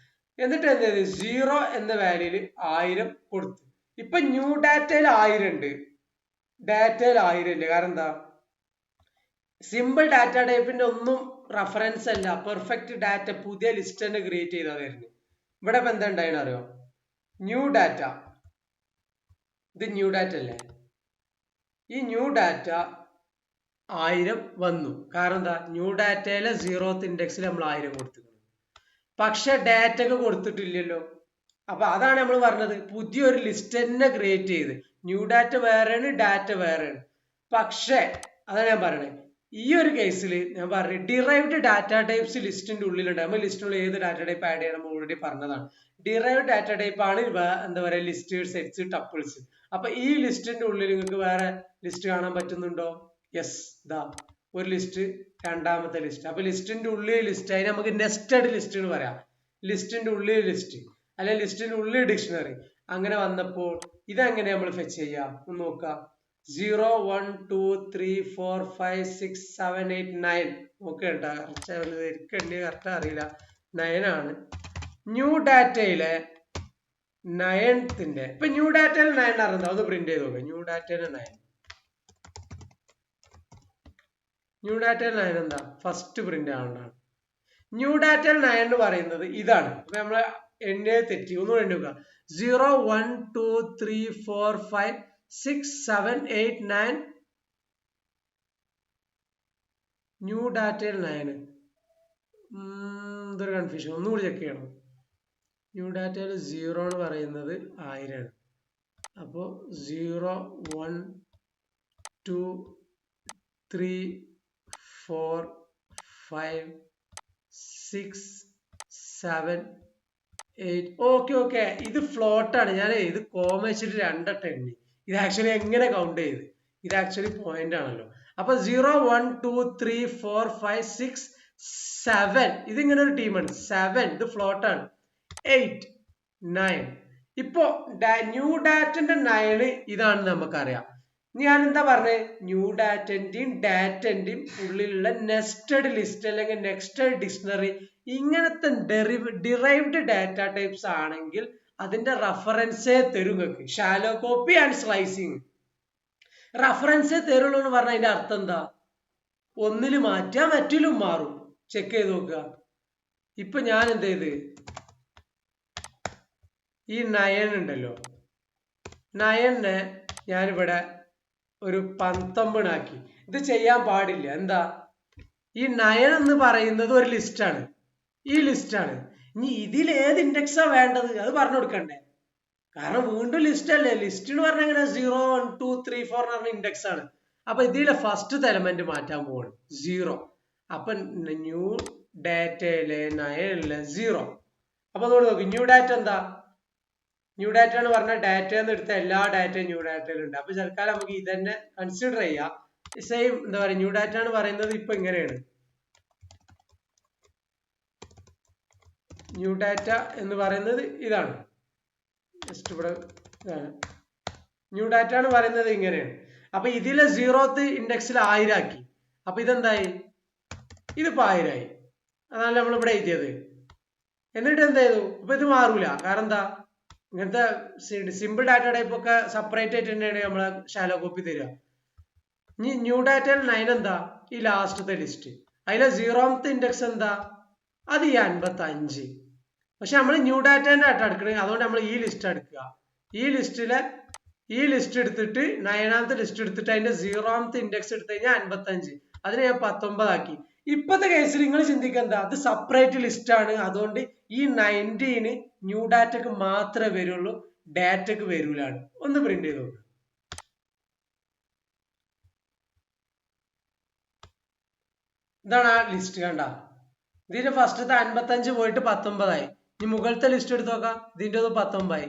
എന്നിട്ട് എന്ത് ചെയ്ത് 0 എന്ന വാല്യൂല് 1000 കൊടുത്തു. ഇപ്പൊ ന്യൂ ഡാറ്റയിൽ 1000 ഉണ്ട്, ഡാറ്റയിൽ 1000 ഇല്ല. കാരണം എന്താ? സിമ്പിൾ ഡാറ്റ ടൈപ്പിന്റെ ഒന്നും റെഫറൻസ് അല്ല, പെർഫെക്റ്റ് ഡാറ്റ പുതിയ ലിസ്റ്റ് തന്നെ ക്രിയേറ്റ് ചെയ്താൽ വരുന്നത്. ഇവിടെ ഇപ്പൊ എന്താ ഉണ്ടായെന്ന് അറിയോ? ന്യൂ ഡാറ്റ, ഇത് ന്യൂ ഡാറ്റ അല്ലേ? ഈ ന്യൂ ഡാറ്റ 1000 വന്നു. കാരണം എന്താ? ന്യൂ ഡാറ്റയിലെ 0th ഇൻഡെക്സിൽ നമ്മൾ 1000 കൊടുത്തിട്ടുണ്ട്, പക്ഷെ ഡാറ്റ ഒക്കെ കൊടുത്തിട്ടില്ലല്ലോ. അപ്പൊ അതാണ് നമ്മൾ പറഞ്ഞത്, പുതിയൊരു ലിസ്റ്റ് തന്നെ ക്രിയേറ്റ് ചെയ്ത്. ന്യൂ ഡാറ്റ വേറെയാണ്, ഡാറ്റ വേറെയാണ്. പക്ഷെ അതാണ് ഞാൻ പറയണത്, ഈ ഒരു കേസിൽ ഞാൻ പറഞ്ഞു ഡിറൈവ്ഡ് ഡാറ്റ ടൈപ്സ് ലിസ്റ്റിന്റെ ഉള്ളിലുണ്ട്. നമ്മൾ ലിസ്റ്റിനുള്ളിൽ ഏത് ഡാറ്റ ടൈപ്പ് ആഡ് ചെയ്യണം ഓൾറെഡി പറഞ്ഞതാണ്. ഡിറൈവ്ഡ് ഡാറ്റ ടൈപ്പ് ആണ് എന്താ പറയുക, ലിസ്റ്റ്, സെറ്റ്സ്, ടപ്പിൾസ്. അപ്പൊ ഈ ലിസ്റ്റിന്റെ ഉള്ളിൽ നിങ്ങൾക്ക് വേറെ ലിസ്റ്റ് കാണാൻ പറ്റുന്നുണ്ടോ? യെസ്, ദാ ഒരു ലിസ്റ്റ്, രണ്ടാമത്തെ ലിസ്റ്റ്. അപ്പൊ ലിസ്റ്റിന്റെ ഉള്ളിൽ ലിസ്റ്റ്, അതിന് നമുക്ക് നെസ്റ്റഡ് ലിസ്റ്റ് എന്ന് പറയാം. ലിസ്റ്റിന്റെ ഉള്ളിൽ ലിസ്റ്റ്, അല്ലെ ലിസ്റ്റിന്റെ ഉള്ളിൽ ഡിക്ഷണറി. അങ്ങനെ വന്നപ്പോൾ ഇതെങ്ങനെ നമ്മൾ ഫെച്ച് ചെയ്യാം ഒന്ന് നോക്കാം. 0, 1, 2, 3, 4, 5, 6, 7, 8, 9. ഓക്കെ കേട്ടാ, കറക്റ്റ് അറിയില്ല, 9 ആണ്. ന്യൂ ഡാറ്റയിലെ 9th ഇപ്പൊ ന്യൂ ഡാറ്റയിൽ 9 അറിയാം, അത് പ്രിന്റ് ചെയ്ത് നോക്കാം. ന്യൂ ഡാറ്റയിലെ 9, ന്യൂ ഡാറ്റയിൽ 9 എന്താ? ഫസ്റ്റ് പ്രിന്റ് ആവുന്നതാണ്. ന്യൂ ഡാറ്റയിൽ 9 എന്ന് പറയുന്നത് ഇതാണ്. അപ്പൊ നമ്മള് എന്നെ തെറ്റി, ഒന്നുകൂടെ എണ്ണി നോക്കാം. 0, 1, 2, 3, 4, 5, 6, 7, 8, 9. ന്യൂ ഡാറ്റയിൽ 9. എന്തൊരു കൺഫ്യൂഷൻ, ഒന്നുകൂടി ചെക്ക് ചെയ്യണം. ന്യൂ ഡാറ്റയിൽ 0 എന്ന് പറയുന്നത് 1000 ആണ്. അപ്പോ 0, 1, 2, 3, 4, 5, 6, 7, 8. ഓക്കെ, ഇത് ഫ്ലോട്ട് ആണ്. ഞാൻ ഇത് കോമ വെച്ചിട്ട് 2 എണ്ണി. ഇത് ആക്ച്വലി എങ്ങനെ കൗണ്ട് ചെയ്ത്? ഇത് ആക്ച്വലി പോയിന്റ് ആണല്ലോ. അപ്പൊ 0, 1, 2, 3, 4, 5, 6, 7. ഇതിങ്ങനെ ഒരു ടീമാണ്. 7 ഇത് ഫ്ലോട്ട് ആണ്. 8, 9. ഇപ്പോ ന്യൂ ഡാറ്റന്റെ 9 ഇതാണെന്ന് നമുക്കറിയാം. ഞാൻ എന്താ പറഞ്ഞത്? ന്യൂ ഡാറ്റന്റെയും ഡാറ്റന്റെയും ഉള്ളിലുള്ള നെസ്റ്റഡ് ലിസ്റ്റ് അല്ലെങ്കിൽ നെസ്റ്റഡ് ഡിക്ഷണറി, ഇങ്ങനത്തെ ഡിറൈവ്ഡ് ഡാറ്റ ടൈപ്സ് ആണെങ്കിൽ അതിന്റെ റെഫറൻസേ തരും നിങ്ങൾക്ക്. ഷാലോ കോപ്പി ആൻഡ് സ്ലൈസിങ് റെഫറൻസേ തരുള്ളൂ എന്ന് പറഞ്ഞാൽ അതിന്റെ അർത്ഥം എന്താ? ഒന്നില് മാറ്റാൻ മറ്റിലും മാറും. ചെക്ക് ചെയ്ത് നോക്കുക. ഇപ്പൊ ഞാൻ എന്ത് ചെയ്ത്, ഈ 9 ഉണ്ടല്ലോ, 9നെ ഞാനിവിടെ ഒരു 19 ആക്കി. ഇത് ചെയ്യാൻ പാടില്ല. എന്താ? ഈ 9 എന്ന് പറയുന്നത് ഒരു ലിസ്റ്റാണ്, ഈ ലിസ്റ്റാണ്. ഇനി ഇതിൽ ഏത് ഇൻഡെക്സാ വേണ്ടത് അത് പറഞ്ഞു കൊടുക്കണ്ടേ? കാരണം വീണ്ടും ലിസ്റ്റ് അല്ലേ. ലിസ്റ്റ് എന്ന് പറഞ്ഞാൽ എങ്ങനെ 0 1 2 3 4 എന്ന് പറഞ്ഞ ഇൻഡെക്സ് ആണ്. അപ്പൊ ഇതിലെ ഫസ്റ്റ് എലമെന്റ് മാറ്റാൻ പോവാണ് 0. അപ്പൊ ന്യൂ ഡാറ്റയിലെ നയനിലെ 0. അപ്പൊ അതോട് നോക്കി ന്യൂ ഡാറ്റ എന്താ, ന്യൂ ഡാറ്റ എന്ന് പറഞ്ഞാൽ ഡാറ്റ എന്ന് എടുത്ത എല്ലാ ഡാറ്റയും ന്യൂ ഡാറ്റയിലും ഉണ്ട്. അപ്പൊ തൽക്കാലം നമുക്ക് ഇതന്നെ കൺസിഡർ ചെയ്യാം. സെയിം എന്താ പറയുക, ന്യൂ ഡാറ്റ എന്ന് പറയുന്നത് ഇപ്പൊ ഇങ്ങനെയാണ്. ന്യൂ ഡാറ്റ എന്ന് പറയുന്നത് ഇതാണ്. ജസ്റ്റ് ഇവിടെ ഇതാണ് ന്യൂ ഡാറ്റ എന്ന് പറയുന്നത് ഇങ്ങനെയാണ്. അപ്പൊ ഇതിലെ 0th ഇൻഡെക്സിൽ 1000 ആക്കി. അപ്പൊ ഇതെന്തായി, ഇതിപ്പോ 1000 ആയി. അതാണ് നമ്മൾ ഇവിടെ എഴുതിയത്. എന്നിട്ട് എന്ത് ചെയ്തു, അപ്പൊ ഇത് മാറൂല. കാരണം എന്താ, ഇങ്ങനത്തെ സിമ്പിൾ ഡാറ്റ ടൈപ്പ് ഒക്കെ സെപ്പറേറ്റ് ആയിട്ട് തന്നെയാണ് നമ്മളെ ഷാലോ കോപ്പി തരിക. ഇനി ന്യൂ ഡാറ്റയിൽ 9 എന്താ, ഈ ലാസ്റ്റത്തെ ലിസ്റ്റ്. അതിലെ 0th ഇൻഡെക്സ് എന്താ, അത് ഈ 55. പക്ഷെ നമ്മൾ ന്യൂ ഡാറ്റേന്റെ ഡാറ്റ എടുക്കണേ, അതുകൊണ്ട് നമ്മൾ ഈ ലിസ്റ്റ് എടുക്കുക. ഈ ലിസ്റ്റ് എടുത്തിട്ട് 9th ലിസ്റ്റ് എടുത്തിട്ട് അതിന്റെ 0th ഇൻഡെക്സ് എടുത്തു കഴിഞ്ഞാൽ 55. അതിനെ ഞാൻ 19 ആക്കി. ഇപ്പത്തെ കേസിൽ നിങ്ങൾ ചിന്തിക്കുക എന്താ, അത് സെപ്പറേറ്റ് ലിസ്റ്റ് ആണ്. അതുകൊണ്ട് ഈ 19 ന്യൂ ഡാറ്റക്ക് മാത്രമേ വരുള്ളൂ, ഡാറ്റക്ക് വരൂലാണ്. ഒന്ന് പ്രിന്റ് ചെയ്ത് നോക്കുക. ഇതാണ് ആ ലിസ്റ്റ്. കണ്ട, ഇതിന്റെ ഫസ്റ്റത്തെ 55 പോയിട്ട് 19 ആയി. ഇനി മുകളിലത്തെ ലിസ്റ്റ് എടുത്ത് നോക്കാം, ഇതിന്റെ 19 ആയി.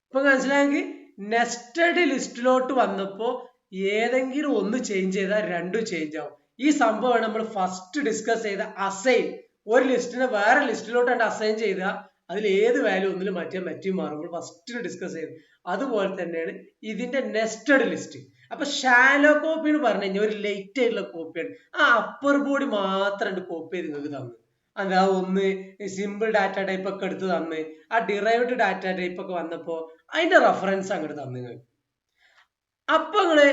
ഇപ്പൊ മനസ്സിലായെങ്കിൽ നെസ്റ്റഡ് ലിസ്റ്റിലോട്ട് വന്നപ്പോ ഏതെങ്കിലും ഒന്ന് ചേഞ്ച് ചെയ്താൽ രണ്ടും ചേഞ്ച് ആവും. ഈ സംഭവമാണ് നമ്മൾ ഫസ്റ്റ് ഡിസ്കസ് ചെയ്ത അസൈൻ. ഒരു ലിസ്റ്റിനെ വേറെ ലിസ്റ്റിലോട്ടാണ് അസൈൻ ചെയ്ത, അതിൽ ഏത് വാല്യൂ ഒന്നിലും മാറ്റിയാൽ മറ്റും മാറും. നമ്മൾ ഫസ്റ്റ് ഡിസ്കസ് ചെയ്ത് അതുപോലെ തന്നെയാണ് ഇതിന്റെ നെസ്റ്റഡ് ലിസ്റ്റ്. അപ്പൊ ഷാലോ കോപ്പി എന്ന് പറഞ്ഞു കഴിഞ്ഞാൽ ഒരു ലേറ്റ് ആയിട്ടുള്ള കോപ്പിയാണ്. ആ അപ്പർ ബോഡി മാത്രം കോപ്പി ചെയ്ത് നിങ്ങൾക്ക് തന്നു. എന്താ, ഒന്ന് സിമ്പിൾ ഡാറ്റ ടൈപ്പ് ഒക്കെ എടുത്ത് തന്ന്, ആ ഡിറൈവ്ഡ് ഡാറ്റ ടൈപ്പ് ഒക്കെ വന്നപ്പോ അതിന്റെ റെഫറൻസ് അങ്ങോട്ട് തന്നു നിങ്ങൾക്ക്. അപ്പൊ നിങ്ങള്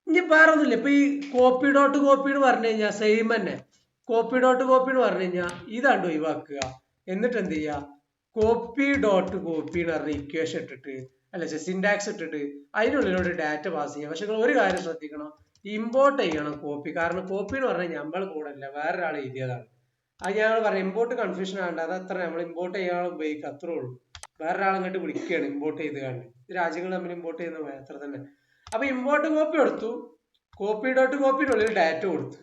ഇനി വേറെ ഒന്നുമില്ല. ഇപ്പൊ ഈ കോപ്പി ഡോട്ട് കോപ്പി എന്ന് പറഞ്ഞു കഴിഞ്ഞാൽ സെയിം തന്നെ. കോപ്പി ഡോട്ട് കോപ്പി എന്ന് പറഞ്ഞു കഴിഞ്ഞാൽ ഇതാണ്ട് ഒഴിവാക്കുക. എന്നിട്ട് എന്ത് ചെയ്യുക, കോപ്പി ഡോട്ട് കോപ്പി എന്ന് പറഞ്ഞ ഇക്വേഷൻ ഇട്ടിട്ട്, അല്ല സിൻടാക്സ് ഇട്ടിട്ട് അതിനുള്ളിലോട്ട് ഡാറ്റ പാസ് ചെയ്യുക. പക്ഷെ നിങ്ങൾ ഒരു കാര്യം ശ്രദ്ധിക്കണം, ഇമ്പോർട്ട് ചെയ്യണം കോപ്പി. കാരണം കോപ്പി എന്ന് പറഞ്ഞാൽ നമ്മൾ കൂടെ അല്ല, വേറൊരാൾ എഴുതിയതാണ്. അത് ഞങ്ങൾ പറയാം, ഇമ്പോർട്ട് കൺഫ്യൂഷൻ ആകണ്ട. അത് അത്ര നമ്മൾ ഇമ്പോർട്ട് ചെയ്യാൻ ഉപയോഗിക്കുക, അത്രേ ഉള്ളൂ. വേറൊരാൾ അങ്ങോട്ട് വിളിക്കുകയാണ് ഇമ്പോർട്ട് ചെയ്ത് കണ്ട്. രാജ്യങ്ങൾ തമ്മിൽ ഇമ്പോർട്ട് ചെയ്യുന്ന അത്ര തന്നെ. അപ്പൊ ഇമ്പോർട്ട് കോപ്പി എടുത്തു, കോപ്പി ഡോട്ട് കോപ്പിനുള്ളിൽ ഡാറ്റ കൊടുത്തു,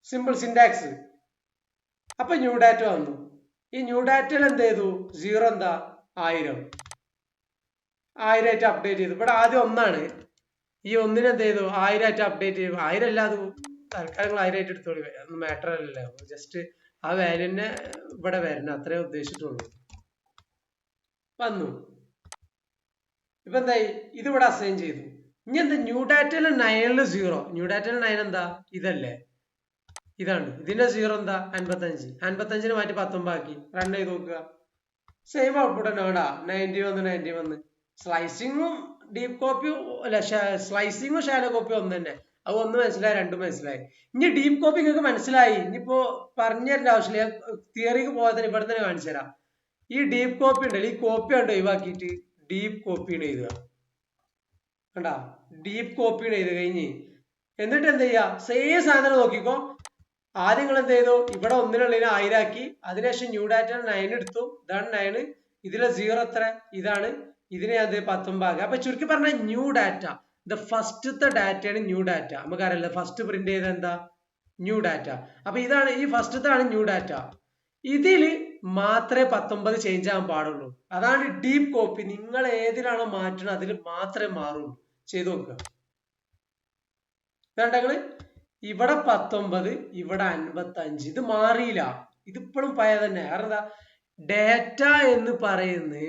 സിമ്പിൾ സിൻടാക്സ്. അപ്പൊ ന്യൂ ഡാറ്റ വന്നു. ഈ ന്യൂ ഡാറ്റയിൽ എന്ത് ചെയ്തു, 0 എന്താ 1000 ആയിട്ട് അപ്ഡേറ്റ് ചെയ്തു. ഇവിടെ ആദ്യം 1 ആണ്. ഈ 1 എന്ത് ചെയ്തു, 1000 ആയിട്ട് അപ്ഡേറ്റ് ചെയ്തു. 1000 അല്ല, അത് തൽക്കാലങ്ങൾ 1000 ആയിട്ട് എടുത്തോളൂ, മാറ്റർ അല്ലല്ലോ. ജസ്റ്റ് ആ വാല്യൂനെ ഇവിടെ വരണം, അത്രേ ഉദ്ദേശിച്ചിട്ടുള്ളൂ. വന്നു. ഇപ്പൊ എന്തായി, ഇത് ഇവിടെ അസൈൻ ചെയ്തു. ഇനി എന്താ, ന്യൂ ഡാറ്റയിലെ 9 0. ന്യൂ ഡാറ്റയിലെ 9 എന്താ, ഇതല്ലേ, ഇതാണ്. ഇതിന്റെ 0 എന്താ 55. 55 മാറ്റി 19 ആക്കി. റൺ ചെയ്ത് നോക്കുക, സെയിം ഔട്ട്പുട്ട് തന്നെ. വേണ്ട 90 സ്ലൈസിങ്ങും ഡീപ് കോപ്പിയും അല്ല, സ്ലൈസിങ്ങും ഷാലോ കോപ്പിയും ഒന്ന് തന്നെ. അത് ഒന്ന് മനസ്സിലായി, രണ്ടും മനസ്സിലായി. ഇനി ഡീപ് കോപ്പി നിങ്ങൾക്ക് മനസ്സിലായി. ഇനിയിപ്പോ പറഞ്ഞു തരേണ്ട ആവശ്യമില്ല, തിയറിക്ക് പോകാതെ തന്നെ ഇവിടെ തന്നെ കാണിച്ചു തരാം. ഈ ഡീപ് കോപ്പി ഉണ്ടല്ലോ, ഈ കോപ്പി കണ്ട് ഒഴിവാക്കിയിട്ട് ഡീപ് കോപ്പിയാണ് എഴുതുക. കണ്ടാ, ഡീപ് കോപ്പിയാണ് എഴുതുക. കഴിഞ്ഞ് എന്നിട്ട് എന്ത് ചെയ്യാ, സെയിം സാധനം നോക്കിക്കോ. ആദ്യം നിങ്ങൾ എന്ത് ചെയ്തു, ഇവിടെ ഒന്നിനുള്ളിൽ 1000 ആക്കി. അതിനുശേഷം ന്യൂ ഡാറ്റ 9 എടുത്തു. ഇതാണ് 9. ഇതിലെ 0 എത്ര, ഇതാണ്. ഇതിനെ അത് 19 ആക്കി. അപ്പൊ ചുരുക്കി പറഞ്ഞ ന്യൂ ഡാറ്റ, ദ ഫസ്റ്റത്തെ ഡാറ്റയാണ് ന്യൂ ഡാറ്റ. നമുക്കറിയില്ല, ഫസ്റ്റ് പ്രിന്റ് ചെയ്ത എന്താ, ന്യൂ ഡാറ്റ. അപ്പൊ ഇതാണ് ഈ ഫസ്റ്റത്താണ് ന്യൂ ഡാറ്റ. ഇതിൽ മാത്രമേ 19 ചേഞ്ച് ആകാൻ പാടുള്ളൂ. അതാണ് ഡീപ് കോപ്പി. നിങ്ങൾ ഏതിലാണോ മാറ്റുന്നത് അതിൽ മാത്രമേ മാറുള്ളൂ. ചെയ്തു നോക്കുക. വേണ്ടങ്ങള് ഇവിടെ 19, ഇവിടെ 55. ഇത് മാറിയില്ല, ഇതിപ്പോഴും പഴയ തന്നെ. കാരണം എന്താ, ഡാറ്റ എന്ന് പറയുന്നത്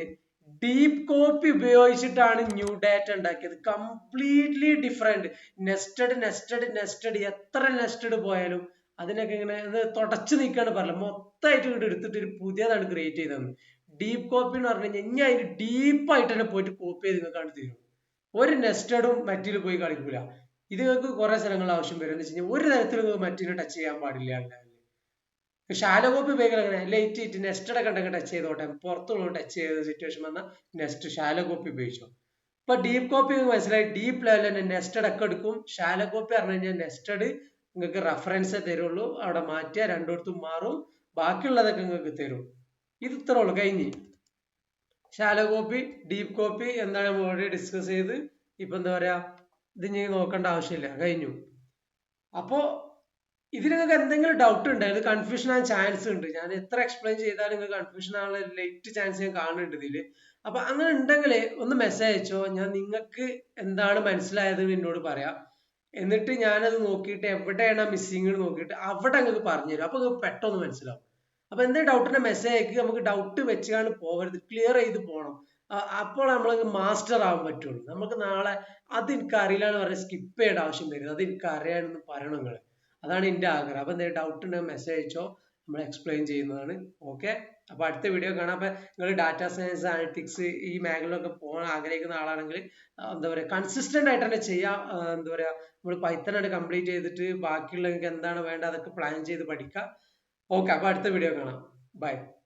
ഡീപ് കോപ്പി ഉപയോഗിച്ചിട്ടാണ് ന്യൂ ഡാറ്റ ഉണ്ടാക്കിയത്. Completely different. നെസ്റ്റഡ് എത്ര നെസ്റ്റഡ് പോയാലും അതിനൊക്കെ ഇങ്ങനെ തുടച്ചു നീക്കാണ് പറയില്ല, മൊത്തമായിട്ട് ഇങ്ങോട്ട് എടുത്തിട്ട് ഒരു പുതിയതാണ് ക്രിയേറ്റ് ചെയ്തത്. ഡീപ് കോപ്പി എന്ന് പറഞ്ഞു കഴിഞ്ഞാൽ ഇനി അതിന് ഡീപ്പായിട്ട് തന്നെ പോയിട്ട് കോപ്പി ചെയ്ത് നിങ്ങൾക്ക് തീരും. ഒരു നെസ്റ്റഡും മറ്റിൽ പോയി കളിക്കൂല. ഇത് നിങ്ങൾക്ക് കുറെ സ്ഥലങ്ങളിൽ ആവശ്യം വരും. എന്ന് വെച്ച് കഴിഞ്ഞാൽ ഒരു തരത്തിലും മറ്റിനെ ടച്ച് ചെയ്യാൻ പാടില്ല. ഷാലോ കോപ്പി ഉപയോഗിക്കണം. അങ്ങനെ ലേറ്റ് നെസ്റ്റഡ് ഒക്കെ ഉണ്ടെങ്കിൽ ടച്ച് ചെയ്തോട്ടെ, പുറത്തുള്ള ടച്ച് ചെയ്ത സിറ്റുവേഷൻ വന്നാൽ നെക്സ്റ്റ് ഷാലോ കോപ്പി ഉപയോഗിച്ചു. ഇപ്പൊ ഡീപ് കോപ്പി മനസ്സിലായി, ഡീപ്പ് ലെവലിൽ തന്നെ നെസ്റ്റഡ് ഒക്കെ എടുക്കും. ഷാലോ കോപ്പി പറഞ്ഞു കഴിഞ്ഞാൽ നെസ്റ്റഡ് നിങ്ങൾക്ക് റെഫറൻസേ തരുള്ളൂ, അവിടെ മാറ്റിയാൽ രണ്ടിടത്തും മാറും, ബാക്കിയുള്ളതൊക്കെ നിങ്ങൾക്ക് തരും. ഇത് ഇത്ര ഉള്ളു, കഴിഞ്ഞ്. ഷാലോ കോപ്പി ഡീപ്പ് കോപ്പി എന്താണ് നമ്മൾ ഓൾറെഡി ഡിസ്കസ് ചെയ്ത്. ഇപ്പൊ എന്താ പറയാ, ഇത് ഇനി നോക്കേണ്ട ആവശ്യമില്ല, കഴിഞ്ഞു. അപ്പോ ഇതിൽ നിങ്ങൾക്ക് എന്തെങ്കിലും ഡൗട്ട് ഉണ്ടായത് കൺഫ്യൂഷൻ ആകാൻ ചാൻസ് ഉണ്ട്. ഞാൻ എത്ര എക്സ്പ്ലെയിൻ ചെയ്താലും നിങ്ങൾക്ക് കൺഫ്യൂഷൻ ആകാനുള്ള ലേറ്റ് ചാൻസ് ഞാൻ കാണുന്നുണ്ട് ഇതില്. അപ്പൊ അങ്ങനെ ഉണ്ടെങ്കിൽ ഒന്ന് മെസ്സേജ് അയച്ചോ, ഞാൻ നിങ്ങൾക്ക് എന്താണ് മനസ്സിലായത് എന്നോട് പറയാം. എന്നിട്ട് ഞാനത് നോക്കിയിട്ട് എവിടെയാണ് മിസ്സിങ് നോക്കിയിട്ട് അവിടെ നിങ്ങൾക്ക് പറഞ്ഞുതരും. അപ്പൊ നിങ്ങൾക്ക് പെട്ടെന്ന് മനസ്സിലാവും. അപ്പൊ എന്തെങ്കിലും ഡൗട്ടിന്റെ മെസ്സേജ് അയക്കുക. നമുക്ക് ഡൗട്ട് വെച്ചാണ് പോകരുത്, ക്ലിയർ ചെയ്ത് പോകണം. അപ്പോൾ നമ്മൾ മാസ്റ്റർ ആവാൻ പറ്റുള്ളൂ. നമുക്ക് നാളെ അത് എനിക്ക് അറിയില്ല എന്ന് പറഞ്ഞാൽ സ്കിപ്പ് ചെയ്യേണ്ട ആവശ്യം വരും. അത് എനിക്ക് അറിയാമെന്ന് പറയണം നിങ്ങൾ. അതാണ് എൻ്റെ ആഗ്രഹം. അപ്പൊ എന്തെങ്കിലും ഡൗട്ട് ഉണ്ടെങ്കിൽ മെസ്സേജ് അയച്ചോ, നമ്മൾ എക്സ്പ്ലെയിൻ ചെയ്യുന്നതാണ്. ഓക്കെ, അപ്പൊ അടുത്ത വീഡിയോ കാണാം. അപ്പൊ നിങ്ങൾ ഡാറ്റാ സയൻസ് അനലിറ്റിക്സ് ഈ മേഖലയിലൊക്കെ പോകാൻ ആഗ്രഹിക്കുന്ന ആളാണെങ്കിൽ എന്താ പറയുക, കൺസിസ്റ്റന്റ് ആയിട്ട് തന്നെ ചെയ്യാം. എന്താ പറയുക, നമ്മൾ പൈത്തൺ ആയിട്ട് കംപ്ലീറ്റ് ചെയ്തിട്ട് ബാക്കിയുള്ള നിങ്ങൾക്ക് എന്താണ് വേണ്ടത് അതൊക്കെ പ്ലാൻ ചെയ്ത് പഠിക്കാം. ഓക്കെ, അപ്പൊ അടുത്ത വീഡിയോ കാണാം. ബൈ.